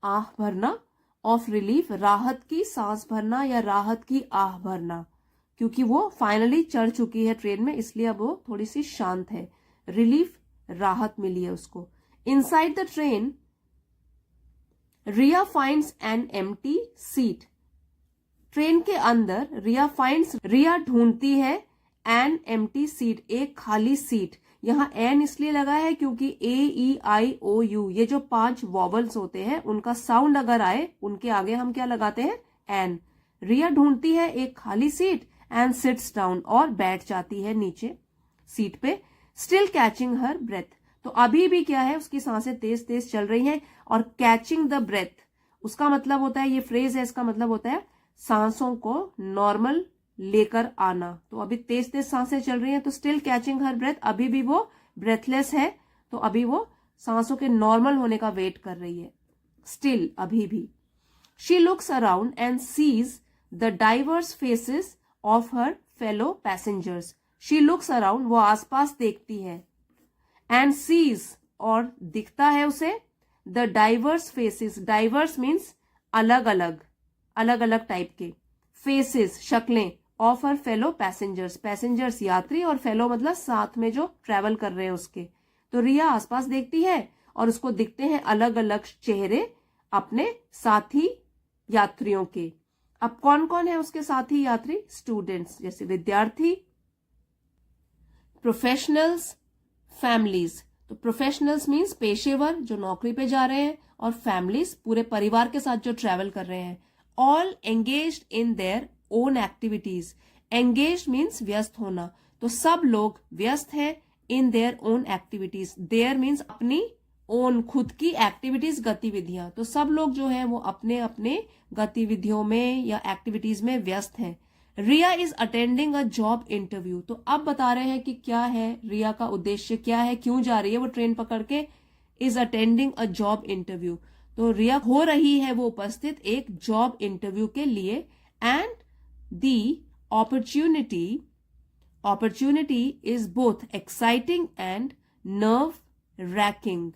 आह भरना, ऑफ रिलीफ राहत की सांस भरना या राहत की आह भरना, क्योंकि वो फाइनली चढ़ चुकी है ट्रेन में, इसलिए अब वो थोड़ी सी शांत है। रिलीफ, राहत मिली है उसको। Inside the train Riya finds an empty seat. Train के अंदर रिया ढूंढती है एन एम्प्टी सीट, एक खाली सीट। यहां एन इसलिए लगा है क्योंकि AEIOU ये जो 5 वॉबल्स होते हैं उनका साउंड अगर आए उनके आगे हम क्या लगाते हैं, एन। रिया ढूंढती है एक खाली सीट एंड सिट्स डाउन, और बैठ जाती है नीचे सीट पे। स्टिल कैचिंग हर ब्रेथ, तो अभी भी क्या है, उसकी सांसें तेज तेज चल रही हैं। और कैचिंग द ब्रेथ उसका मतलब होता है, ये फ्रेज है, इसका मतलब होता है सांसों को नॉर्मल लेकर आना। तो अभी तेज तेज सांसें चल रही हैं, तो स्टिल कैचिंग हर ब्रेथ, अभी भी वो ब्रेथलेस है, तो अभी वो सांसों के नॉर्मल होने का वेट कर रही है। स्टिल, अभी भी। She looks around and sees the diverse faces of her fellow passengers. She looks around, वो आसपास देखती है, एंड सीज, और दिखता है उसे, the diverse faces. Diverse means अलग अलग, अलग अलग टाइप के, फेसेस शक्लें, of her fellow passengers. Passengers यात्री, और फेलो मतलब साथ में जो ट्रेवल कर रहे हैं उसके। तो रिया आसपास देखती है और उसको दिखते हैं अलग अलग चेहरे अपने साथी यात्रियों के। अब कौन कौन है उसके साथी यात्री? स्टूडेंट्स, जैसे विद्यार्थी, प्रोफेशनल्स, फैमिलीज। तो प्रोफेशनल्स मीन्स पेशेवर जो नौकरी पे जा रहे हैं, और फैमिलीज पूरे परिवार के साथ जो ट्रेवल कर रहे हैं। All engaged in their own activities. Engage means व्यस्त होना, तो सब लोग व्यस्त हैं in their own activities. Their means अपनी, ओन खुद की, एक्टिविटीज गतिविधियां, तो सब लोग जो है वो अपने अपने गतिविधियों में या एक्टिविटीज में व्यस्त हैं। Riya is attending a job interview. तो अब बता रहे हैं कि क्या है रिया का उद्देश्य, क्या है, क्यों जा रही है वो ट्रेन पकड़ के। Is attending a job interview, तो रिया हो रही है वो उपस्थित एक जॉब इंटरव्यू के लिए। And the opportunity is both exciting and nerve ranking.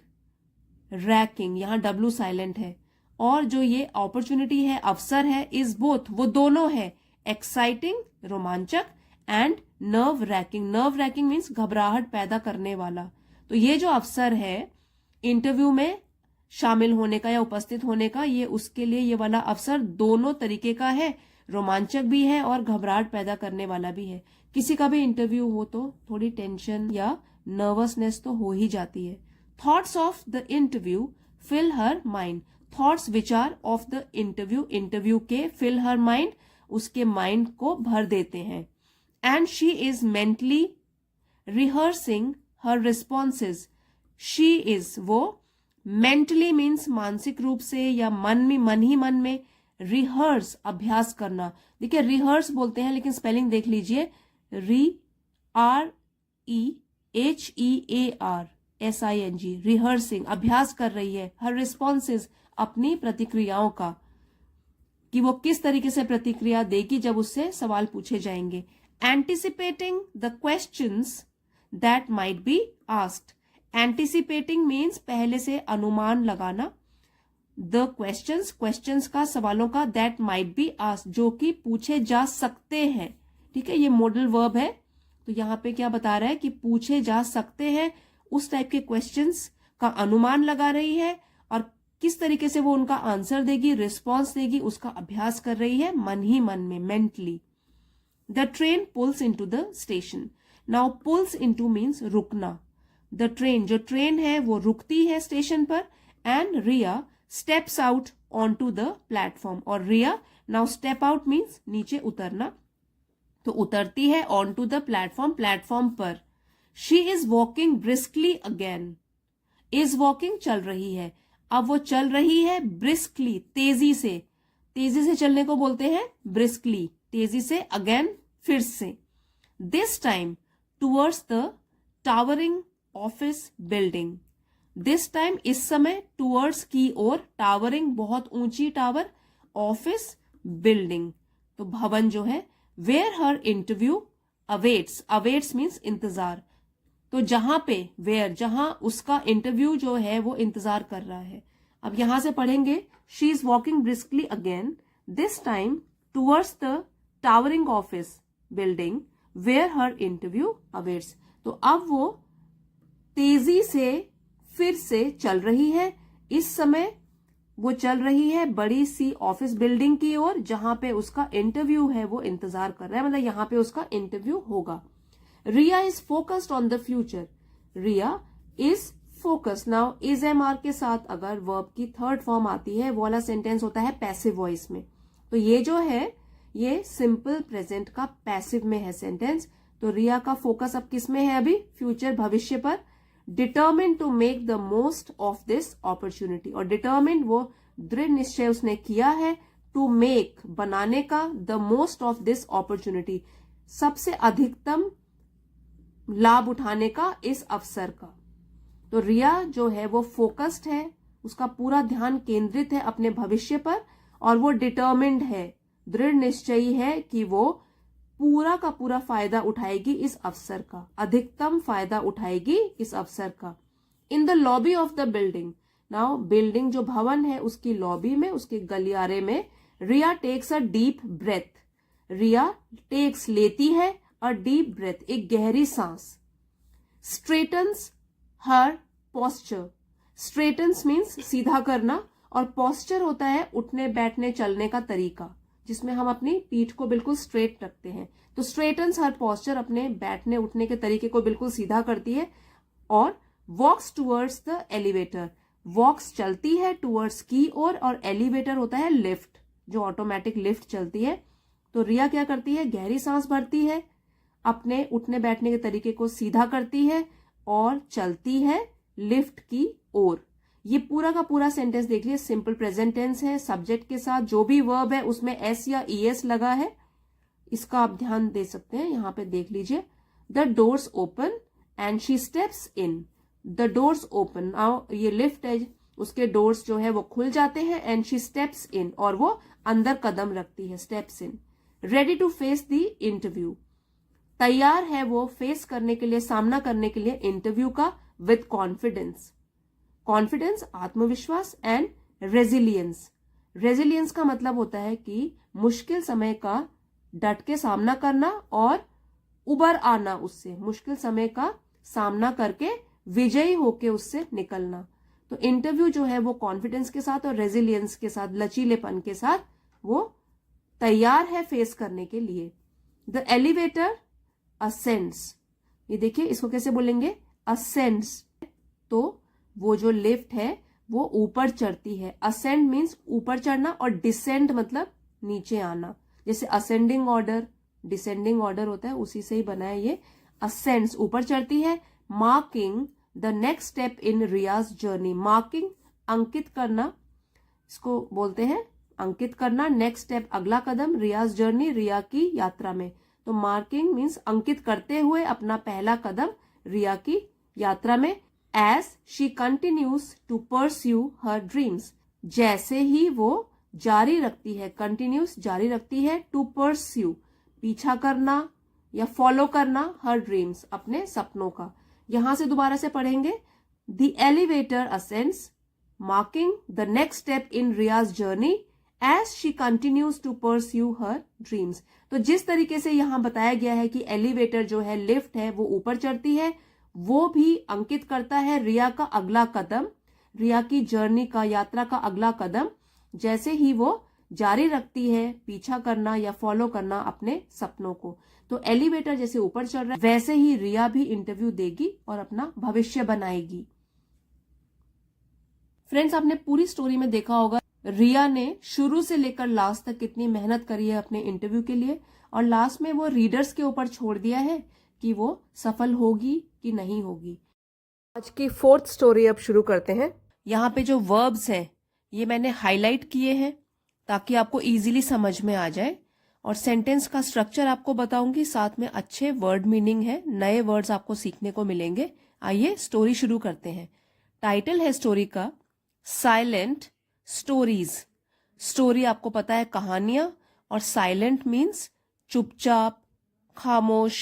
Ranking, यहां W साइलेंट है, और जो ये अपॉर्चुनिटी है, अवसर है, इज बोथ, वो दोनों है, एक्साइटिंग रोमांचक, and nerve ranking. Nerve ranking means घबराहट पैदा करने वाला। तो ये जो अवसर है इंटरव्यू में शामिल होने का या उपस्थित होने का, ये उसके लिए ये वाला अवसर दोनों तरीके का है, रोमांचक भी है और घबराहट पैदा करने वाला भी है। किसी का भी इंटरव्यू हो तो थोड़ी टेंशन या नर्वसनेस तो हो ही जाती है। Thoughts of the interview fill her mind. Thoughts विचार ऑफ द इंटरव्यू, इंटरव्यू के, फिल हर माइंड उसके माइंड को भर देते हैं। And she is mentally rehearsing her responses. She is, वो, मेंटली मीन्स मानसिक रूप से या मन ही मन में, रिहर्स अभ्यास करना। देखिए रिहर्स बोलते हैं लेकिन स्पेलिंग देख लीजिए, REHEARSING, रिहर्सिंग, अभ्यास कर रही है, हर रिस्पॉन्सेज, अपनी प्रतिक्रियाओं का, कि वो किस तरीके से प्रतिक्रिया देगी जब उससे सवाल पूछे जाएंगे। Anticipating the questions that might be asked. Anticipating means पहले से अनुमान लगाना, द क्वेश्चंस, क्वेश्चंस का, सवालों का, दैट माइट बी आस्क्ड, जो कि पूछे जा सकते हैं। ठीक है, ये मॉडल वर्ब है, तो यहाँ पे क्या बता रहा है कि पूछे जा सकते हैं, उस टाइप के क्वेश्चंस का अनुमान लगा रही है, और किस तरीके से वो उनका आंसर देगी, रिस्पॉन्स देगी, उसका अभ्यास कर रही है मन ही मन में, mentally. The train pulls into the station. Now pulls into means रुकना। द ट्रेन, जो ट्रेन है वो रुकती है स्टेशन पर, and Riya steps out on to the platform. और Riya, now step out means नीचे उतरना, तो उतरती है on to the platform, platform पर। She is walking briskly again. Is walking, चल रही है, अब वो चल रही है ब्रिस्कली, तेजी से, तेजी से चलने को बोलते हैं ब्रिस्कली, तेजी से, अगेन फिर से। This time towards the towering office building, this time इस समय, टूवर्ड्स की ओर, टावरिंग बहुत ऊंची टावर, ऑफिस बिल्डिंग तो भवन जो है, where her interview awaits, awaits means इंतजार, तो जहां पे, वेयर जहां उसका इंटरव्यू जो है वो इंतजार कर रहा है। अब यहां से पढ़ेंगे, she is walking briskly again, this time towards the towering office building where her interview awaits, तो अब वो तेजी से फिर से चल रही है, इस समय वो चल रही है बड़ी सी ऑफिस बिल्डिंग की ओर, जहां पे उसका इंटरव्यू है वो इंतजार कर रहा है, मतलब यहां पे उसका इंटरव्यू होगा। Riya is focused on the future, Riya is focused. Now is am are के साथ अगर वर्ब की थर्ड फॉर्म आती है, वो वाला सेंटेंस होता है पैसिव वॉइस में, तो ये जो है ये सिंपल प्रेजेंट का पैसिव में है सेंटेंस। तो रिया का फोकस अब किस में है, अभी फ्यूचर, भविष्य पर। Determined to make the most of this opportunity, और डिटर्मिन वो दृढ़ निश्चय उसने किया है, टू मेक बनाने का, the most of this opportunity सबसे अधिकतम लाभ उठाने का इस अवसर का। तो रिया जो है वो फोकस्ड है, उसका पूरा ध्यान केंद्रित है अपने भविष्य पर, और वो डिटर्मिन्ड है, दृढ़ निश्चयी है कि वो पूरा का पूरा फायदा उठाएगी इस अवसर का, अधिकतम फायदा उठाएगी इस अवसर का। In the lobby of the building, now building जो भवन है उसकी लॉबी में, उसके गलियारे में, Riya takes a deep breath, Riya takes लेती है, अ डीप ब्रेथ एक गहरी सांस। Straightens her posture, straightens means सीधा करना, और पोस्चर होता है उठने बैठने चलने का तरीका, जिसमें हम अपनी पीठ को बिल्कुल स्ट्रेट रखते हैं। तो स्ट्रेटन्स हर पोस्चर अपने बैठने उठने के तरीके को बिल्कुल सीधा करती है। और वॉक्स टूवर्ड्स द एलिवेटर, वॉक्स चलती है टूवर्ड्स की ओर, और एलिवेटर होता है लिफ्ट, जो ऑटोमेटिक लिफ्ट चलती है। तो रिया क्या करती है, गहरी सांस भरती है, अपने उठने बैठने के तरीके को सीधा करती है और चलती है लिफ्ट की ओर। ये पूरा का पूरा सेंटेंस देख लिया, सिंपल प्रेजेंट टेंस है, सब्जेक्ट के साथ जो भी वर्ब है उसमें एस या ईएस लगा है, इसका आप ध्यान दे सकते हैं। यहां पे देख लीजिए, the doors open and she steps in, the doors open, ये लिफ्ट है, उसके डोर्स जो है वो खुल जाते हैं, एंड शी स्टेप्स इन, और वो अंदर कदम रखती है, steps in. Ready to face the interview, तैयार है वो फेस करने के लिए, सामना करने के लिए इंटरव्यू का, विद कॉन्फिडेंस, कॉन्फिडेंस आत्मविश्वास, एंड रेजिलियंस, रेजिलियंस का मतलब होता है कि मुश्किल समय का डट के सामना करना और उबर आना उससे, मुश्किल समय का सामना करके विजयी होके उससे निकलना। तो इंटरव्यू जो है वो कॉन्फिडेंस के साथ और रेजिलियंस के साथ, लचीलेपन के साथ वो तैयार है फेस करने के लिए। द एलिवेटर असेंड्स, ये देखिए इसको कैसे बोलेंगे, असेंड्स, तो वो जो लिफ्ट है वो ऊपर चढ़ती है। असेंड मीन्स ऊपर चढ़ना, और डिसेंड मतलब नीचे आना, जैसे असेंडिंग ऑर्डर डिसेंडिंग ऑर्डर होता है, उसी से ही बना है ये। असेंड्स ऊपर चढ़ती है। Marking the next step in Riya's journey, marking अंकित करना, इसको बोलते हैं अंकित करना, नेक्स्ट स्टेप अगला कदम, रियाज जर्नी रिया की यात्रा में। तो मार्किंग मीन्स अंकित करते हुए अपना पहला कदम रिया की यात्रा में। As she continues to pursue her dreams, जैसे ही वो जारी रखती है, कंटिन्यूस जारी रखती है, टू परस्यू पीछा करना या फॉलो करना, हर ड्रीम्स अपने सपनों का। यहां से दोबारा से पढ़ेंगे, the elevator ascends, marking the next step in Riya's journey as she continues to pursue her dreams. तो जिस तरीके से यहां बताया गया है कि एलिवेटर जो है, लिफ्ट है, वो ऊपर चढ़ती है, वो भी अंकित करता है रिया का अगला कदम, रिया की जर्नी का, यात्रा का अगला कदम, जैसे ही वो जारी रखती है पीछा करना या फॉलो करना अपने सपनों को। तो एलिवेटर जैसे ऊपर चढ़ रहा है, वैसे ही रिया भी इंटरव्यू देगी और अपना भविष्य बनाएगी। फ्रेंड्स, आपने पूरी स्टोरी में देखा होगा रिया ने शुरू से लेकर लास्ट तक कितनी मेहनत करी है अपने इंटरव्यू के लिए, और लास्ट में वो रीडर्स के ऊपर छोड़ दिया है कि वो सफल होगी कि नहीं होगी। आज की फोर्थ स्टोरी अब शुरू करते हैं। यहाँ पे जो वर्ब्स हैं ये मैंने हाईलाइट किए हैं, ताकि आपको इजीली समझ में आ जाए। और सेंटेंस का स्ट्रक्चर आपको बताऊंगी, साथ में अच्छे वर्ड मीनिंग है, नए वर्ड्स आपको सीखने को मिलेंगे। आइए स्टोरी शुरू करते हैं। टाइटल है स्टोरी का साइलेंट स्टोरीज। स्टोरी आपको पता है कहानियां, और साइलेंट मीन्स चुपचाप, खामोश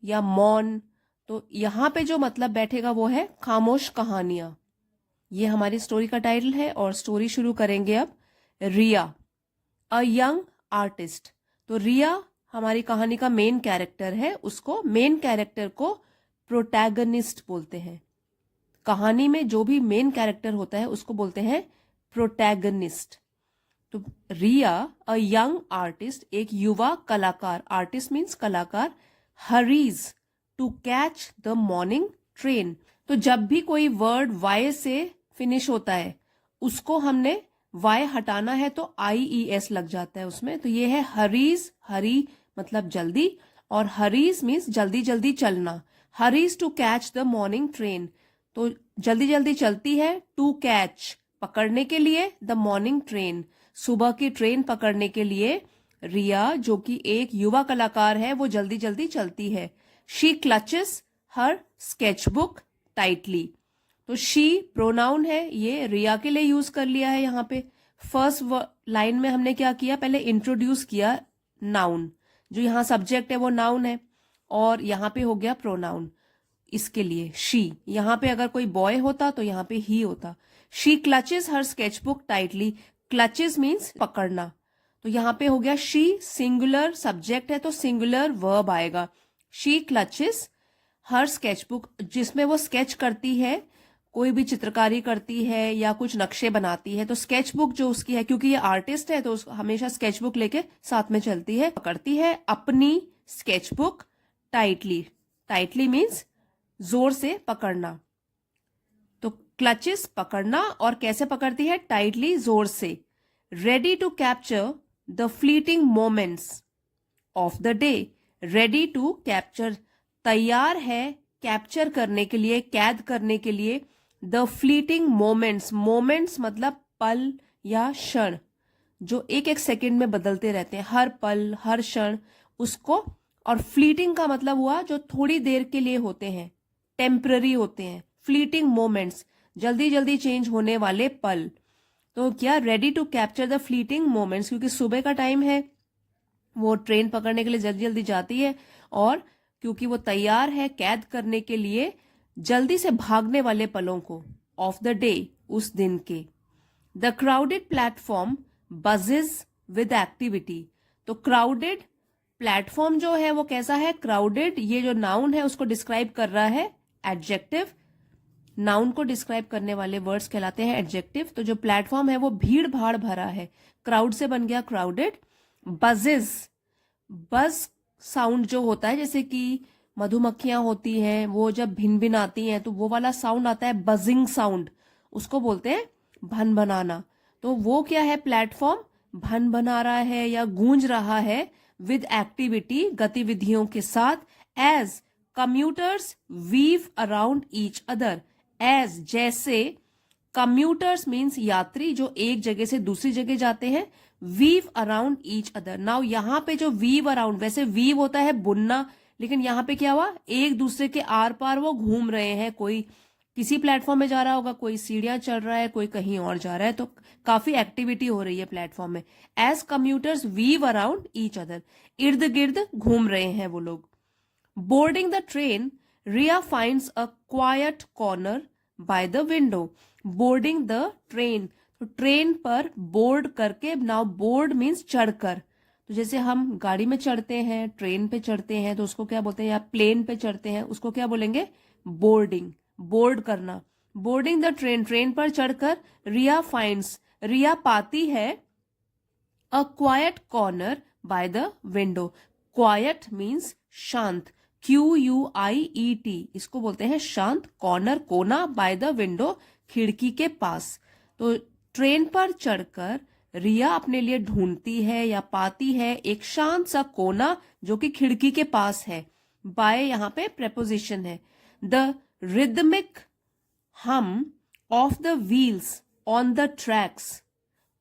या मौन। तो यहां पे जो मतलब बैठेगा वो है खामोश कहानियां। ये हमारी स्टोरी का टाइटल है और स्टोरी शुरू करेंगे अब। रिया अ यंग आर्टिस्ट। तो रिया हमारी कहानी का मेन कैरेक्टर है, उसको मेन कैरेक्टर को प्रोटैगनिस्ट बोलते हैं। कहानी में जो भी मेन कैरेक्टर होता है उसको बोलते हैं प्रोटैगनिस्ट। तो रिया अ यंग आर्टिस्ट, एक युवा कलाकार, आर्टिस्ट मीन्स कलाकार, hurries to catch the morning train. तो जब भी कोई वर्ड वाई से फिनिश होता है उसको हमने वाई हटाना है तो IES लग जाता है उसमें। तो ये है हरीज, हरी मतलब जल्दी, और हरीज मीन्स जल्दी जल्दी चलना। Hurries to catch the morning train, तो जल्दी जल्दी चलती है। टू कैच पकड़ने के लिए, द मॉर्निंग ट्रेन सुबह की ट्रेन पकड़ने के लिए रिया जो कि एक युवा कलाकार है वो जल्दी जल्दी चलती है। She clutches her sketchbook tightly. तो शी प्रोनाउन है, ये रिया के लिए यूज कर लिया है। यहाँ पे फर्स्ट लाइन में हमने क्या किया, पहले इंट्रोड्यूस किया नाउन, जो यहाँ सब्जेक्ट है वो नाउन है, और यहाँ पे हो गया प्रोनाउन इसके लिए शी। यहाँ पे अगर कोई बॉय होता तो यहाँ पे ही होता। She clutches her sketchbook tightly. Clutches means पकड़ना, तो यहाँ पे हो गया शी, सिंगुलर सब्जेक्ट है तो सिंगुलर वर्ब आएगा। शी क्लचेस हर स्केचबुक, जिसमें वो स्केच करती है, कोई भी चित्रकारी करती है या कुछ नक्शे बनाती है। तो स्केच बुक जो उसकी है, क्योंकि ये आर्टिस्ट है तो हमेशा स्केच बुक लेके साथ में चलती है, पकड़ती है अपनी sketch book tightly. Tightly means जोर से पकड़ना। तो क्लचेस पकड़ना, और कैसे पकड़ती है, टाइटली जोर से। Ready to capture the fleeting moments of the day. Ready to capture तैयार है कैप्चर करने के लिए, कैद करने के लिए। द फ्लीटिंग मोमेंट्स, मोमेंट्स मतलब पल या क्षण जो एक एक सेकंड में बदलते रहते हैं, हर पल हर क्षण उसको। और फ्लीटिंग का मतलब हुआ जो थोड़ी देर के लिए होते हैं, टेम्पररी होते हैं। फ्लीटिंग मोमेंट्स जल्दी जल्दी चेंज होने वाले पल। तो क्या, ready to capture the fleeting moments, क्योंकि सुबह का टाइम है, वो ट्रेन पकड़ने के लिए जल्दी जल्दी जाती है, और क्योंकि वो तैयार है कैद करने के लिए जल्दी से भागने वाले पलों को, ऑफ द डे, उस दिन के। The crowded platform buzzes with activity. तो क्राउडेड प्लेटफॉर्म जो है वो कैसा है, क्राउडेड, ये जो नाउन है उसको डिस्क्राइब कर रहा है एडजेक्टिव। नाउन को डिस्क्राइब करने वाले वर्ड्स कहलाते हैं एडजेक्टिव। तो जो प्लेटफॉर्म है वो भीड़ भाड़ भरा है, क्राउड से बन गया क्राउडेड। बजेज, बज साउंड जो होता है, जैसे कि मधुमक्खियां होती हैं वो जब भिन भिन आती हैं तो वो वाला साउंड आता है बजिंग साउंड, उसको बोलते हैं भन भनाना। तो वो क्या है, प्लेटफॉर्म भन बना रहा है या गूंज रहा है विद एक्टिविटी, गतिविधियों के साथ। As commuters weave around each other. As जैसे, कम्यूटर्स मीन्स यात्री जो एक जगह से दूसरी जगह जाते हैं। Weave around each other. Now यहाँ पे जो वीव अराउंड, वैसे वीव होता है बुनना, लेकिन यहाँ पे क्या हुआ, एक दूसरे के आर पार वो घूम रहे हैं। कोई किसी प्लेटफॉर्म में जा रहा होगा, कोई सीढ़ियां चढ़ रहा है, कोई कहीं और जा रहा है, तो काफी एक्टिविटी हो रही है प्लेटफॉर्म में। As commuters weave around each other, इर्द गिर्द घूम रहे हैं वो लोग। Boarding the train, Riya finds a quiet corner by the window. Boarding the train, तो ट्रेन पर बोर्ड करके, नाउ बोर्ड मीन्स चढ़कर। तो जैसे हम गाड़ी में चढ़ते हैं, ट्रेन पे चढ़ते हैं, तो उसको क्या बोलते हैं, या प्लेन पे चढ़ते हैं, उसको क्या बोलेंगे, बोर्डिंग, बोर्ड करना। बोर्डिंग द ट्रेन, ट्रेन पर चढ़कर रिया फाइंड्स, रिया पाती है a quiet corner by the window. Quiet means शांत, QUIET, इसको बोलते हैं शांत। कॉर्नर कोना, बाय द विंडो खिड़की के पास। तो ट्रेन पर चढ़कर रिया अपने लिए ढूंढती है या पाती है एक शांत सा कोना जो कि खिड़की के पास है। बाय यहाँ पे प्रेपोजिशन है। द रिदमिक हम of the wheels on the tracks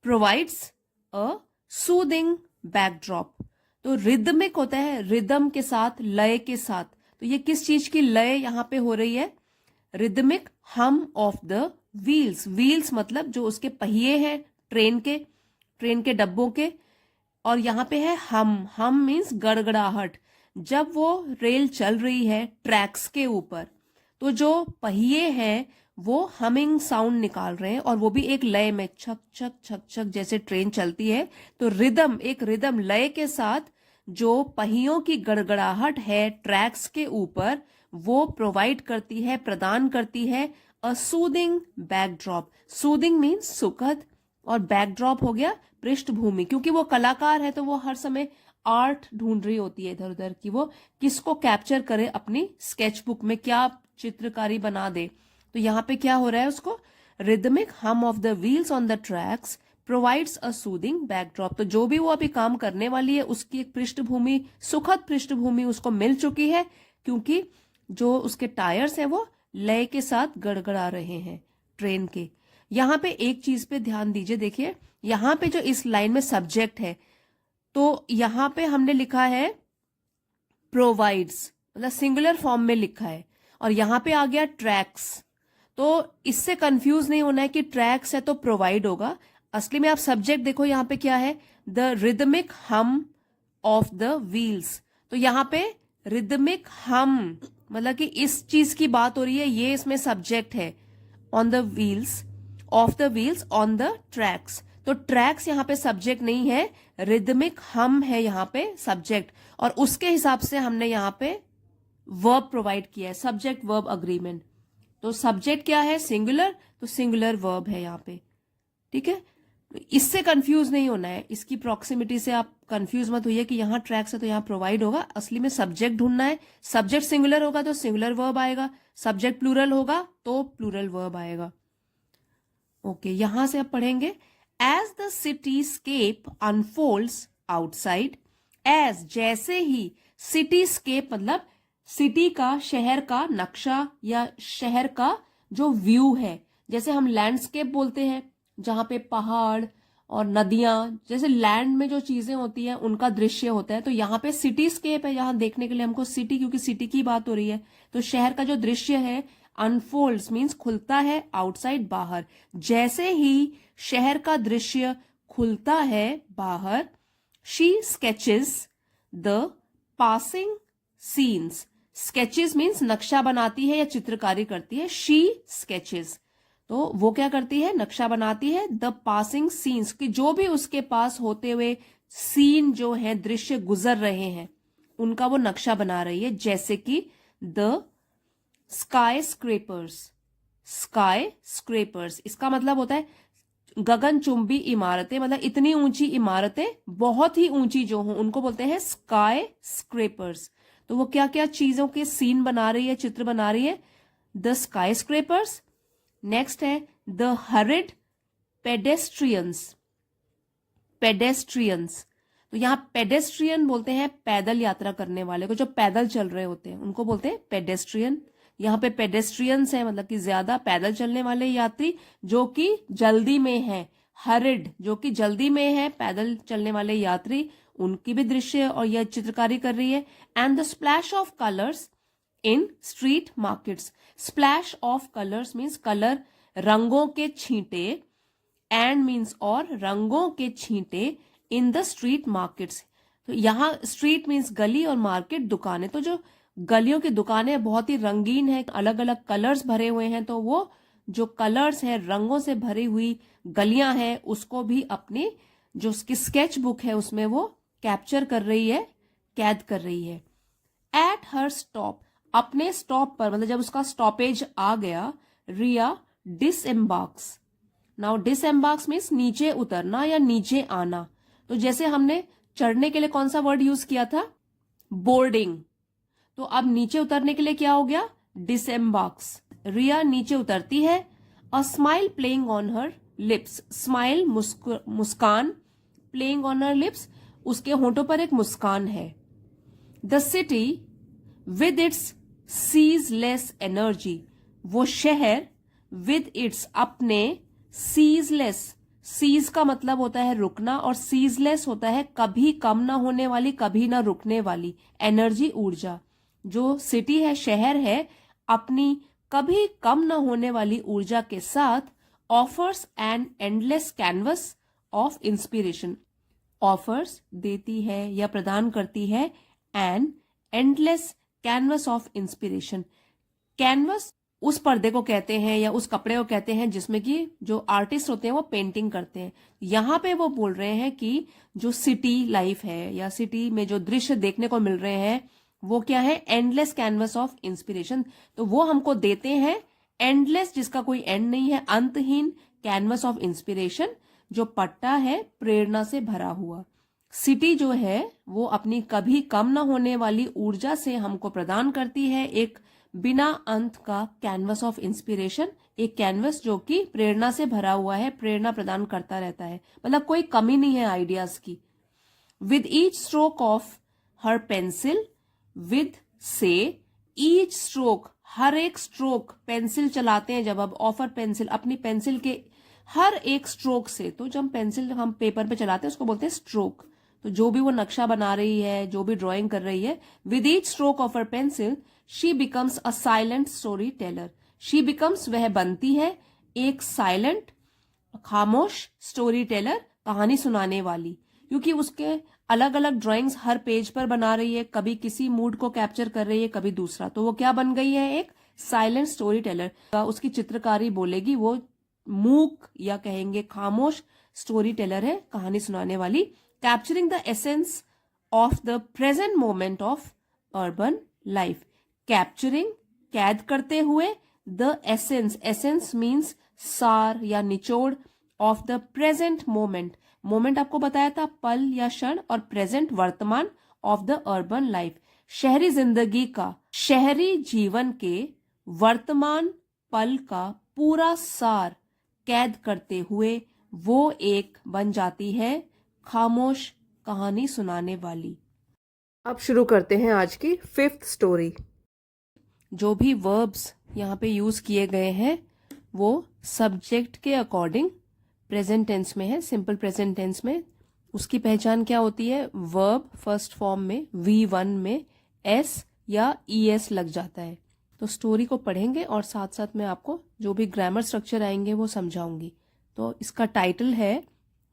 provides a soothing backdrop. तो रिदमिक होता है रिदम के साथ, लय के साथ। तो ये किस चीज की लय यहां पे हो रही है? रिदमिक हम ऑफ द व्हील्स। व्हील्स मतलब जो उसके पहिए हैं ट्रेन के डब्बों के। और यहां पे है हम मीन्स गड़गड़ाहट। जब वो रेल चल रही है ट्रैक्स के ऊपर, तो जो पहिए हैं वो हमिंग साउंड निकाल रहे हैं, और वो भी एक लय में, छक छक छक छक जैसे ट्रेन चलती है। तो रिदम, एक रिदम लय के साथ जो पहियों की गड़गड़ाहट है ट्रैक्स के ऊपर, वो प्रोवाइड करती है, प्रदान करती है अ सूदिंग बैकड्रॉप। सूदिंग मीन्स सुखद, और बैकड्रॉप हो गया पृष्ठभूमि। क्योंकि वो कलाकार है तो वो हर समय आर्ट ढूंढ रही होती है इधर उधर की, वो किसको कैप्चर करे अपनी स्केच बुक में, क्या चित्रकारी बना दे। तो यहाँ पे क्या हो रहा है उसको? रिदमिक हम of the wheels on the tracks provides a soothing backdrop. तो जो भी वो अभी काम करने वाली है उसकी एक पृष्ठभूमि, सुखद पृष्ठभूमि उसको मिल चुकी है, क्योंकि जो उसके टायर्स हैं वो लय के साथ गड़गड़ा रहे हैं ट्रेन के। यहां पे एक चीज पे ध्यान दीजिए, देखिए यहां पे जो इस लाइन में सब्जेक्ट है, तो यहां पे हमने लिखा है प्रोवाइड्स, मतलब सिंगुलर फॉर्म में लिखा है, और यहां पे आ गया ट्रैक्स। तो इससे कंफ्यूज नहीं होना है कि ट्रैक्स है तो प्रोवाइड होगा। असली में आप सब्जेक्ट देखो यहां पे क्या है, द रिदमिक हम ऑफ द व्हील्स। तो यहां पे रिदमिक हम मतलब कि इस चीज की बात हो रही है, ये इसमें सब्जेक्ट है। On the wheels, of the wheels, on the tracks. तो ट्रैक्स यहां पे सब्जेक्ट नहीं है, रिदमिक हम है यहां पे सब्जेक्ट, और उसके हिसाब से हमने यहां पे वर्ब प्रोवाइड किया है, सब्जेक्ट वर्ब अग्रीमेंट। तो सब्जेक्ट क्या है? सिंगुलर, तो सिंगुलर वर्ब है यहां पे। ठीक है, इससे कंफ्यूज नहीं होना है, इसकी प्रॉक्सिमिटी से आप कंफ्यूज मत होइए कि यहां ट्रैक्स है तो यहां प्रोवाइड होगा। असली में सब्जेक्ट ढूंढना है। सब्जेक्ट सिंगुलर होगा तो सिंगुलर वर्ब आएगा, सब्जेक्ट प्लूरल होगा तो प्लूरल वर्ब आएगा। ओके, यहां से आप पढ़ेंगे as the cityscape unfolds outside. As जैसे ही, सिटीस्केप मतलब सिटी का, शहर का नक्शा या शहर का जो व्यू है। जैसे हम लैंडस्केप बोलते हैं जहां पे पहाड़ और नदियां, जैसे लैंड में जो चीजें होती हैं उनका दृश्य होता है। तो यहाँ पे सिटीस्केप है, यहाँ देखने के लिए हमको सिटी, क्योंकि सिटी की बात हो रही है। तो शहर का जो दृश्य है, अनफोल्ड्स मीन्स खुलता है, आउटसाइड बाहर। जैसे ही शहर का दृश्य खुलता है बाहर, she sketches the passing scenes. Sketches means नक्शा बनाती है या चित्रकारी करती है। शी स्केचेस, तो वो क्या करती है? नक्शा बनाती है। द पासिंग सीन्स, कि जो भी उसके पास होते हुए सीन जो है, दृश्य गुजर रहे हैं, उनका वो नक्शा बना रही है। जैसे कि the sky scrapers. Sky scrapers इसका मतलब होता है गगनचुंबी इमारतें, मतलब इतनी ऊंची इमारतें, बहुत ही ऊंची जो हो, उनको बोलते हैं स्काई स्क्रेपर्स। तो वो क्या क्या चीजों के सीन बना रही है, चित्र बना रही है? The sky scrapers. नेक्स्ट है द हरिड पेडेस्ट्रियंस। पेडेस्ट्रियंस, तो यहां पेडेस्ट्रियन बोलते हैं पैदल यात्रा करने वाले को, जो पैदल चल रहे होते हैं उनको बोलते हैं पेडेस्ट्रियन। यहाँ पे पेडेस्ट्रियंस है मतलब कि ज्यादा पैदल चलने वाले यात्री जो कि जल्दी में है। हरिड जो कि जल्दी में है, पैदल चलने वाले यात्री, उनकी भी दृश्य और यह चित्रकारी कर रही है। And the splash of colours in street markets. Splash of colours means colour, रंगों के छींटे, एंड मीन्स और, रंगों के छींटे, इन द स्ट्रीट मार्केट्स। तो यहाँ स्ट्रीट मीन्स गली और मार्केट दुकानें। तो जो गलियों की दुकानें बहुत ही रंगीन है, अलग अलग कलर्स भरे हुए हैं, तो वो जो कलर्स है, रंगों से भरी हुई गलियां हैं, उसको भी अपनी जो उसकी स्केच बुक है उसमें वो कैप्चर कर रही है, कैद कर रही है। एट हर स्टॉप, अपने स्टॉप पर, मतलब जब उसका स्टॉपेज आ गया, रिया डिसएम्बार्क्स। नाउ डिसएम्बार्क्स मीन्स नीचे उतरना या नीचे आना। तो जैसे हमने चढ़ने के लिए कौन सा वर्ड यूज किया था? बोर्डिंग। तो अब नीचे उतरने के लिए क्या हो गया? डिसएम्बार्क्स। रिया नीचे उतरती है। A smile playing on her lips. Smile Muskan, playing on her lips, उसके होंठों पर एक मुस्कान है। The city with its ceaseless energy. वो शहर विद इट्स अपने, सीजलेस सीज का मतलब होता है रुकना, और सीजलेस होता है कभी कम ना होने वाली, कभी ना रुकने वाली एनर्जी, ऊर्जा। जो सिटी है, शहर है, अपनी कभी कम ना होने वाली ऊर्जा के साथ offers an endless canvas of inspiration. Offers देती है या प्रदान करती है an endless canvas of inspiration. Canvas उस पर्दे को कहते हैं या उस कपड़े को कहते हैं जिसमें कि जो आर्टिस्ट होते हैं वो पेंटिंग करते हैं। यहाँ पे वो बोल रहे हैं कि जो सिटी लाइफ है या सिटी में जो दृश्य देखने को मिल रहे हैं वो क्या है, एंडलेस कैनवस ऑफ इंस्पिरेशन। तो वो हमको देते हैं एंडलेस, जिसका कोई एंड नहीं है, अंतहीन कैनवस ऑफ इंस्पिरेशन, जो पट्टा है प्रेरणा से भरा हुआ। सिटी जो है वो अपनी कभी कम ना होने वाली ऊर्जा से हमको प्रदान करती है एक बिना अंत का कैनवस ऑफ इंस्पिरेशन, एक कैनवस जो कि प्रेरणा से भरा हुआ है, प्रेरणा प्रदान करता रहता है, मतलब कोई कमी नहीं है आइडियाज की। With each stroke of her pencil, with से ईच स्ट्रोक, हर एक स्ट्रोक, पेंसिल चलाते हैं जब, अब ऑफर पेंसिल, अपनी पेंसिल के हर एक स्ट्रोक से, तो जब पेंसिल हम पेपर पे चलाते हैं उसको बोलते हैं स्ट्रोक। तो जो भी वो नक्शा बना रही है, जो भी ड्राइंग कर रही है, with each stroke of her pencil she becomes a silent story teller. She becomes, वह बनती है, एक साइलेंट, खामोश स्टोरी टेलर, कहानी सुनाने वाली, क्योंकि उसके अलग अलग ड्राइंग्स हर पेज पर बना रही है, कभी किसी मूड को कैप्चर कर रही है, कभी दूसरा, तो वो क्या बन गई है, एक साइलेंट स्टोरी टेलर। उसकी चित्रकारी बोलेगी वो मूक या कहेंगे खामोश स्टोरी टेलर है, कहानी सुनाने वाली। Capturing the essence of the present moment of urban life. Capturing, कैद करते हुए, द एसेंस, एसेंस मीन्स सार या निचोड़, of the present moment, moment आपको बताया था पल या क्षण, और प्रेजेंट वर्तमान, ऑफ द अर्बन लाइफ, शहरी जिंदगी का, शहरी जीवन के वर्तमान पल का पूरा सार कैद करते हुए वो एक बन जाती है खामोश कहानी सुनाने वाली। अब शुरू करते हैं आज की 5th स्टोरी। जो भी वर्ब्स यहाँ पे यूज किए गए हैं वो सब्जेक्ट के अकॉर्डिंग प्रेजेंट टेंस में है, सिंपल प्रेजेंट टेंस में। उसकी पहचान क्या होती है, वर्ब फर्स्ट फॉर्म में V1 में S या ES लग जाता है। तो स्टोरी को पढ़ेंगे और साथ साथ में आपको जो भी ग्रामर स्ट्रक्चर आएंगे वो समझाऊंगी। तो इसका टाइटल है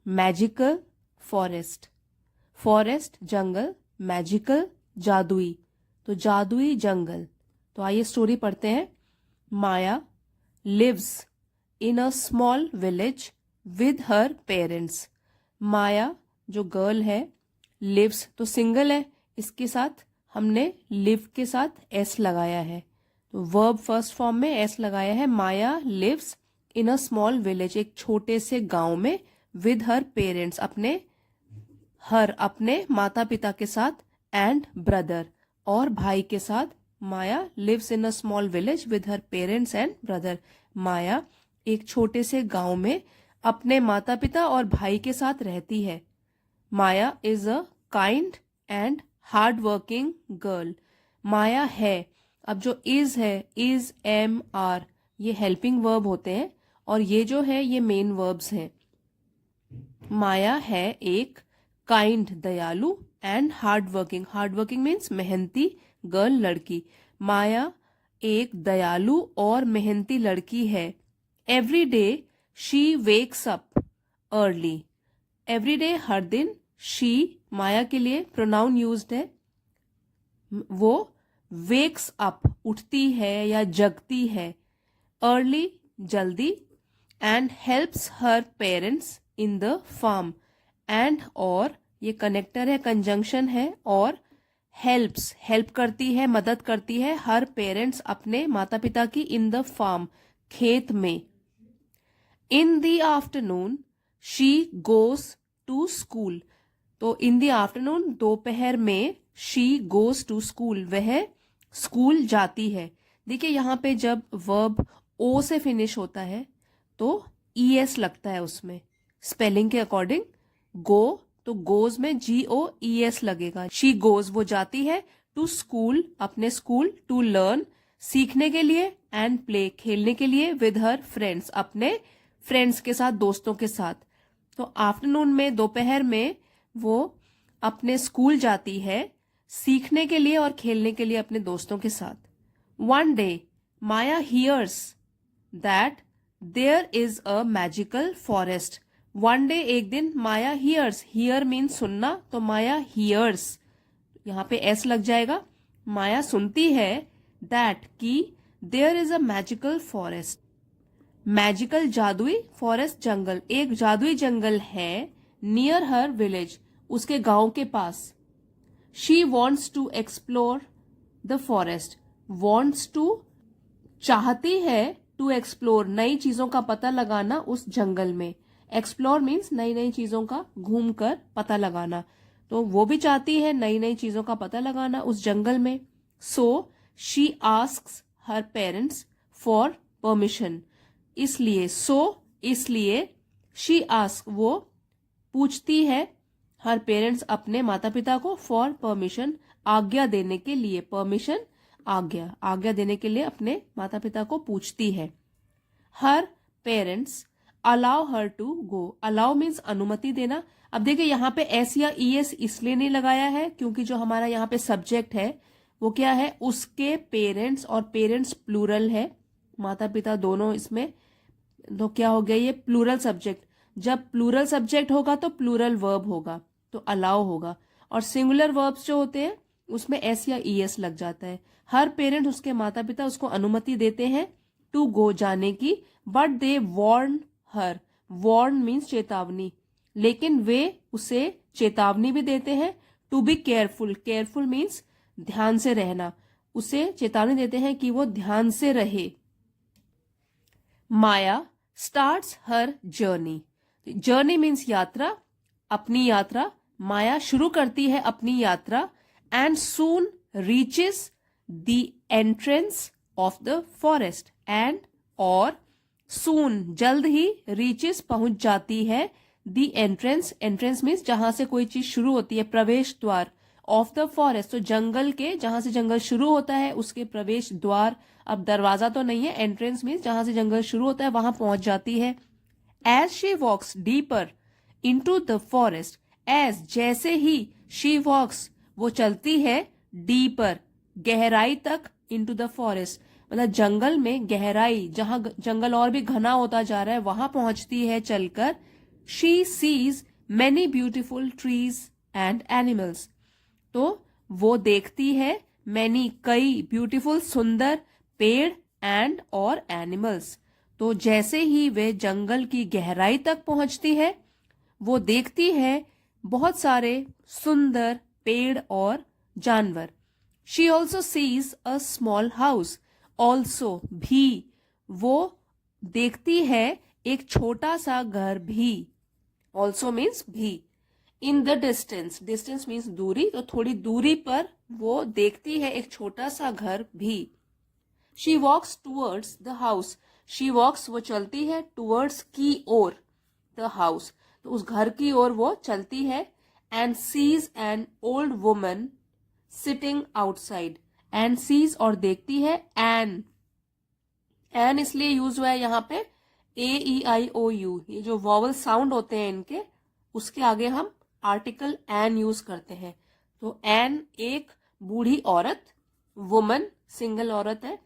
मैजिकल फॉरेस्ट। फॉरेस्ट जंगल, मैजिकल जादुई, तो जादुई जंगल। तो आइए स्टोरी पढ़ते हैं। Maya lives in a small village with her parents. Maya जो गर्ल है, लिव्स तो सिंगल है, इसके साथ हमने लिव के साथ एस लगाया है, तो वर्ब फर्स्ट फॉर्म में एस लगाया है। Maya lives in a small village, एक छोटे से गांव में, विद हर पेरेंट्स, अपने माता पिता के साथ, एंड ब्रदर, और भाई के साथ। Maya lives in a small village with her parents and brother. Maya एक छोटे से गांव में अपने माता पिता और भाई के साथ रहती है। Maya is a kind and hard working girl. Maya है, अब जो इज है, इज, एम, आर, ये हेल्पिंग वर्ब होते हैं और ये जो है ये मेन वर्ब्स हैं। माया है एक काइंड दयालु एंड हार्ड वर्किंग मीन्स मेहनती गर्ल लड़की। माया एक दयालु और मेहनती लड़की है। Every day she wakes up early. Every day हर दिन, शी माया के लिए प्रोनाउन यूज्ड है, वो वेक्स अप उठती है या जगती है, अर्ली जल्दी, and helps her parents in the farm. And और ये कनेक्टर है, कंजंक्शन है, और हेल्प्स हेल्प करती है, मदद करती है, हर पेरेंट्स अपने माता पिता की, इन द फार्म खेत में। In the afternoon she goes to school. तो इन द आफ्टरनून दोपहर में, शी गोज टू स्कूल, वह स्कूल जाती है। देखिए यहाँ पे जब वर्ब ओ से फिनिश होता है तो ES लगता है उसमें, स्पेलिंग के अकॉर्डिंग। गो तो गोज में GOES लगेगा। शी गोज वो जाती है, टू स्कूल अपने स्कूल, टू लर्न सीखने के लिए, एंड प्ले खेलने के लिए, विद हर फ्रेंड्स अपने फ्रेंड्स के साथ, दोस्तों के साथ। तो आफ्टरनून में, दोपहर में वो अपने स्कूल जाती है सीखने के लिए और खेलने के लिए अपने दोस्तों के साथ. One day Maya hears that there is a magical forest. One day, एक दिन, माया हियर्स, हियर मीन सुनना, तो माया हियर्स, यहां पे एस लग जाएगा. माया सुनती है दैट की there is a magical forest. Magical जादुई, फॉरेस्ट जंगल, एक जादुई जंगल है. नियर हर विलेज, उसके गांव के पास. She wants to explore the forest. Wants to, चाहती है, टू एक्सप्लोर, नई चीजों का पता लगाना उस जंगल में. एक्सप्लोर मीन्स नई नई चीजों का घूमकर पता लगाना. तो वो भी चाहती है नई नई चीजों का पता लगाना उस जंगल में. So she asks her parents for permission. इसलिए, इसलिए, शी आस्क, वो पूछती है, हर पेरेंट्स, अपने माता पिता को, फॉर परमिशन, आज्ञा देने के लिए. परमिशन, आज्ञा देने के लिए अपने माता पिता को पूछती है. Her parents allow her to go. Allow means अनुमति देना. अब देखिए यहाँ पे एस या ईएस इसलिए नहीं लगाया है क्योंकि जो हमारा यहाँ पे सब्जेक्ट है वो क्या है, उसके पेरेंट्स, और पेरेंट्स प्लूरल है, माता पिता दोनों इसमें. तो क्या हो गया, ये प्लूरल सब्जेक्ट. जब प्लूरल सब्जेक्ट होगा तो प्लूरल वर्ब होगा, तो अलाउ होगा. और सिंगुलर वर्ब्स जो होते हैं उसमें एस या ईएस लग जाता है. हर पेरेंट, उसके माता पिता, उसको अनुमति देते हैं टू गो, जाने की. But they warn her. Warn means चेतावनी, लेकिन वे उसे चेतावनी भी देते हैं. To be careful. Careful means ध्यान से रहना. उसे चेतावनी देते हैं कि वो ध्यान से रहे. Maya starts her journey. Journey means यात्रा, अपनी यात्रा. माया शुरू करती है अपनी यात्रा. And soon reaches the entrance of the forest. And, और, सून, जल्द ही, रीचेस, पहुंच जाती है, द एंट्रेंस. एंट्रेंस मीन्स जहां से कोई चीज शुरू होती है, प्रवेश द्वार. ऑफ द फॉरेस्ट, तो जंगल के, जहां से जंगल शुरू होता है उसके प्रवेश द्वार. अब दरवाजा तो नहीं है, एंट्रेंस मीन्स जहां से जंगल शुरू होता है वहां पहुंच जाती है. As she walks deeper into the forest. As, जैसे ही, शी वॉक्स, वो चलती है, डीपर, गहराई तक, इन टू द फॉरेस्ट, मतलब जंगल में गहराई, जहां जंगल और भी घना होता जा रहा है वहां पहुंचती है चलकर. She sees many beautiful trees and animals. तो वो देखती है मैनी, कई, ब्यूटीफुल, सुंदर, पेड़, एंड, और एनिमल्स. तो जैसे ही वे जंगल की गहराई तक पहुंचती है वो देखती है बहुत सारे सुंदर पेड़ और जानवर. She also sees a small house. Also, भी, वो देखती है एक छोटा सा घर भी. ऑल्सो मीन्स भी. In the distance, distance means दूरी, तो थोड़ी दूरी पर वो देखती है एक छोटा सा घर भी. She walks towards the house. She walks, वो चलती है, टूवर्ड्स, की ओर, द हाउस, तो उस घर की ओर वो चलती है. And sees an old woman sitting outside. And sees, और देखती है, एन. एन इसलिए यूज हुआ है यहाँ पे, AEIOU, ये जो वॉवल साउंड होते हैं इनके, उसके आगे हम आर्टिकल एन यूज करते हैं. तो एन, एक बूढ़ी औरत, वुमन, सिंगल औरत है,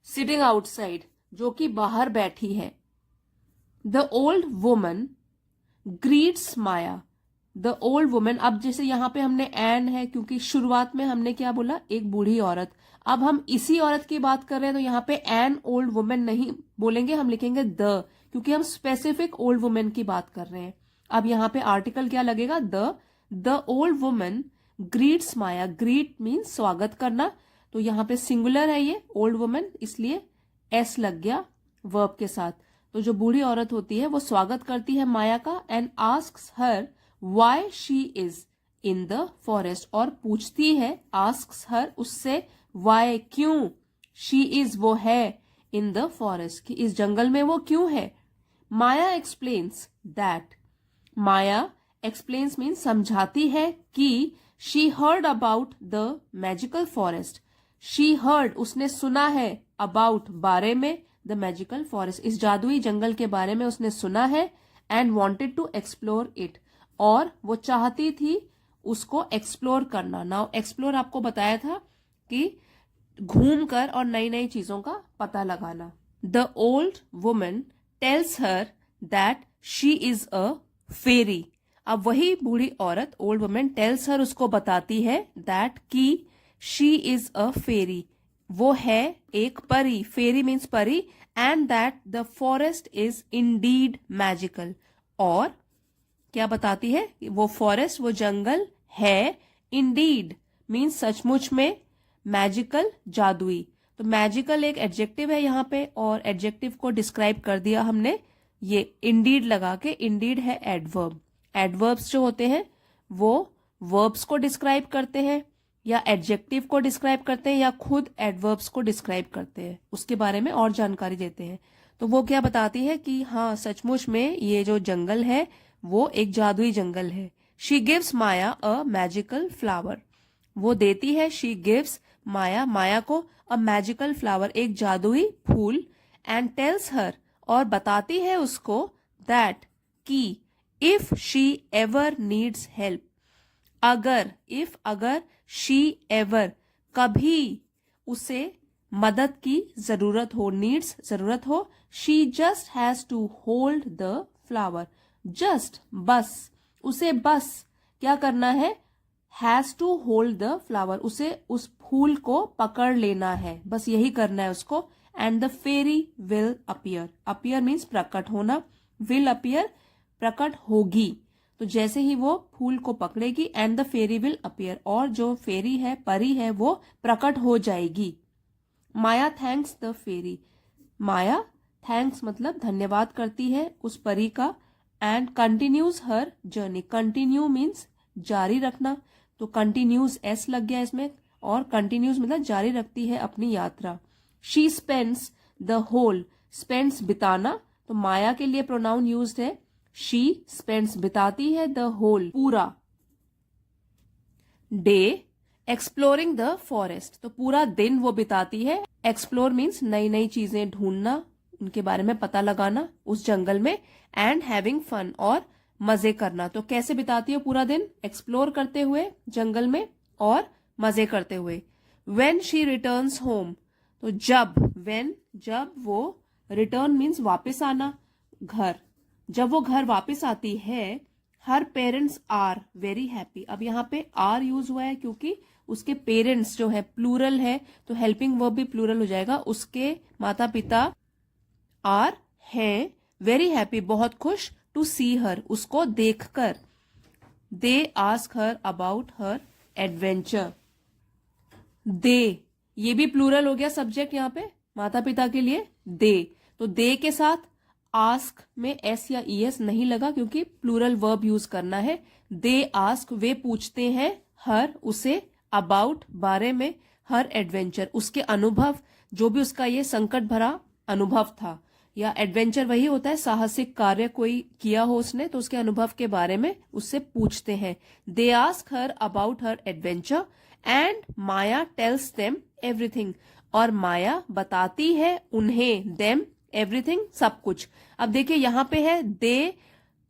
सिटिंग आउटसाइड, जो कि बाहर बैठी है. The old woman greets Maya. The old woman, अब जैसे यहाँ पे हमने एन है क्योंकि शुरुआत में हमने क्या बोला, एक बूढ़ी औरत. अब हम इसी औरत की बात कर रहे हैं तो यहाँ पे एन ओल्ड वुमन नहीं बोलेंगे, हम लिखेंगे द, क्योंकि हम स्पेसिफिक ओल्ड वुमन की बात कर रहे हैं. अब यहाँ पे आर्टिकल क्या लगेगा, the old woman greets Maya. Greet means स्वागत करना, तो यहाँ पे सिंगुलर है ये ओल्ड वुमन, इसलिए एस लग गया वर्ब के साथ. तो जो बूढ़ी औरत होती है वो स्वागत करती है माया का. And asks her why she is in the forest, और पूछती है, आस्क्स हर, उससे, व्हाई, क्यों, शी इज, वो है, इन द फॉरेस्ट, कि इस जंगल में वो क्यों है. Maya explains that. Maya explains mean समझाती है कि she heard about the magical forest. She heard, उसने सुना है, अबाउट, बारे में, द मैजिकल फॉरेस्ट, इस जादुई जंगल के बारे में उसने सुना है. And wanted to explore it, और वो चाहती थी उसको एक्सप्लोर करना। नाउ एक्सप्लोर आपको बताया था कि घूम कर और नई नई चीजों का पता लगाना। The old woman tells her that she is a fairy. अब वही बूढ़ी औरत, ओल्ड वुमन, टेल्स हर, उसको बताती है दैट की शी इज अ फेरी, वो है एक परी, फेरी मीन्स परी, and that the forest is Indeed magical, और क्या बताती है, वो फॉरेस्ट, वो जंगल है, इंडीड मीन्स सचमुच में, मैजिकल जादुई। तो मैजिकल एक एडजेक्टिव है यहाँ पे, और एडजेक्टिव को डिस्क्राइब कर दिया हमने ये इंडीड लगा के। इंडीड है एडवर्ब। एडवर्ब्स जो होते हैं वो वर्ब्स को डिस्क्राइब करते हैं, या एडजेक्टिव को डिस्क्राइब करते हैं, या खुद एडवर्ब्स को डिस्क्राइब करते हैं, उसके बारे में और जानकारी देते हैं। तो वो क्या बताती है कि हाँ सचमुच में ये जो जंगल है वो एक जादुई जंगल है। She gives Maya a magical flower, वो देती है, शी गिव्स माया, माया को, अ मैजिकल फ्लावर, एक जादुई फूल, एंड टेल्स हर, और बताती है उसको, दैट की if she ever needs help, अगर, इफ अगर, शी एवर कभी उसे मदद की जरूरत हो, नीड्स जरूरत हो, she just has to hold the flower, just बस, उसे बस क्या करना है, has to hold the flower, उसे उस फूल को पकड़ लेना है, बस यही करना है उसको। And the fairy will appear, appear means प्रकट होना, विल अपीयर प्रकट होगी, तो जैसे ही वो फूल को पकड़ेगी, and the fairy will appear, और जो फेरी है, परी है, वो प्रकट हो जाएगी। Maya thanks the fairy, Maya thanks मतलब धन्यवाद करती है उस परी का, and continues her journey, continue means जारी रखना, तो कंटिन्यूज एस लग गया इसमें, और कंटिन्यूज मतलब जारी रखती है अपनी यात्रा। She spends the whole, spends बिताना, तो माया के लिए प्रोनाउन यूज्ड है, शी स्पेंड्स बिताती है, द होल पूरा डे एक्सप्लोरिंग द फॉरेस्ट, तो पूरा दिन वो बिताती है, एक्सप्लोर मीन्स नई नई चीजें ढूंढना, उनके बारे में पता लगाना उस जंगल में, एंड हैविंग फन, और मजे करना। तो कैसे बिताती है पूरा दिन, एक्सप्लोर करते हुए जंगल में और मजे करते हुए। व्हेन शी रिटर्न्स होम, तो जब, व्हेन जब वो, रिटर्न मीन्स वापस आना, घर, जब वो घर वापस आती है, her parents are very happy, अब यहाँ पे आर यूज हुआ है क्योंकि उसके पेरेंट्स जो है प्लूरल है, तो हेल्पिंग वर्ब भी प्लूरल हो जाएगा, उसके माता पिता आर हैं वेरी हैप्पी, बहुत खुश, टू सी हर, उसको देखकर। They ask her about her adventure, they, ये भी प्लूरल हो गया सब्जेक्ट यहाँ पे माता पिता के लिए, दे, तो दे के साथ आस्क में एस या ईएस नहीं लगा क्योंकि प्लूरल वर्ब यूज करना है। दे आस्क, वे पूछते हैं, हर उसे, अबाउट बारे में, हर एडवेंचर उसके अनुभव, जो भी उसका ये संकट भरा अनुभव था, या एडवेंचर वही होता है साहसिक कार्य कोई किया हो उसने, तो उसके अनुभव के बारे में उससे पूछते हैं। दे ask her about her adventure, and Maya tells them everything, और माया बताती है उन्हें, देम एवरीथिंग सब कुछ। अब देखिए यहाँ पे है दे,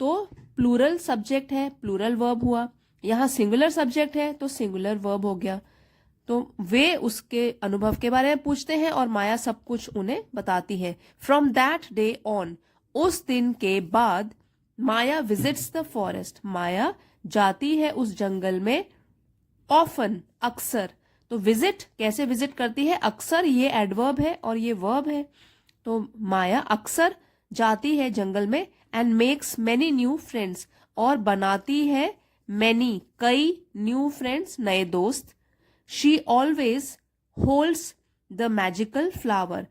तो प्लूरल सब्जेक्ट है, प्लूरल वर्ब हुआ, यहाँ सिंगुलर सब्जेक्ट है तो सिंगुलर वर्ब हो गया। तो वे उसके अनुभव के बारे में पूछते हैं और माया सब कुछ उन्हें बताती है। फ्रॉम दैट डे ऑन, उस दिन के बाद, माया विजिट्स द फॉरेस्ट, माया जाती है उस जंगल में, ऑफन अक्सर, तो विजिट कैसे विजिट करती है, अक्सर ये एडवर्ब है और ये वर्ब है, तो माया अक्सर जाती है जंगल में, and makes many new friends, और बनाती है मैनी कई, न्यू फ्रेंड्स नए दोस्त। She always holds the magical flower,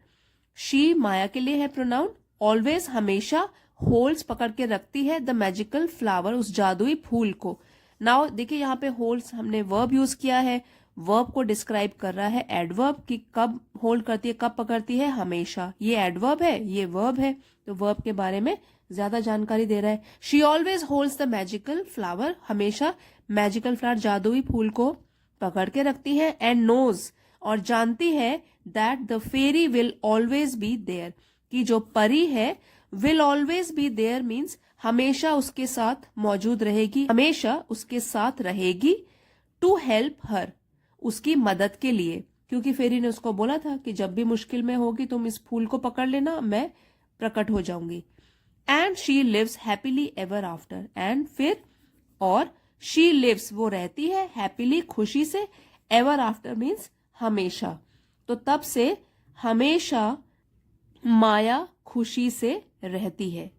she Maya के लिए है प्रोनाउन, ऑलवेज हमेशा, होल्ड्स पकड़ के रखती है, द मैजिकल फ्लावर उस जादुई फूल को। नाउ देखिए यहाँ पे होल्ड्स हमने वर्ब यूज किया है, वर्ब को डिस्क्राइब कर रहा है एडवर्ब कि कब होल्ड करती है, कब पकड़ती है, हमेशा, ये एडवर्ब है, ये वर्ब है, तो वर्ब के बारे में ज्यादा जानकारी दे रहा है। She always holds the magical flower, हमेशा मैजिकल फ्लावर जादुई फूल को पकड़ के रखती है, एंड नोज, और जानती है, that the fairy will always be there, कि जो परी है, will always be there means हमेशा उसके साथ मौजूद रहेगी, हमेशा उसके साथ रहेगी। टू हेल्प हर, उसकी मदद के लिए, क्योंकि फेरी ने उसको बोला था कि जब भी मुश्किल में होगी तुम इस फूल को पकड़ लेना, मैं प्रकट हो जाऊंगी। And she lives happily ever after, and फिर और शी लिव्स वो रहती है, हैप्पीली खुशी से, एवर आफ्टर मीन्स हमेशा। तो तब से हमेशा माया खुशी से रहती है।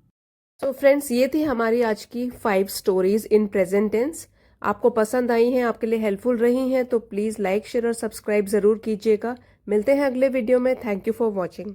तो फ्रेंड्स, ये थी हमारी आज की 5 स्टोरीज इन प्रेजेंट टेंस। आपको पसंद आई हैं, आपके लिए हेल्पफुल रही हैं, तो प्लीज लाइक शेयर और सब्सक्राइब जरूर कीजिएगा। मिलते हैं अगले वीडियो में। Thank you for watching.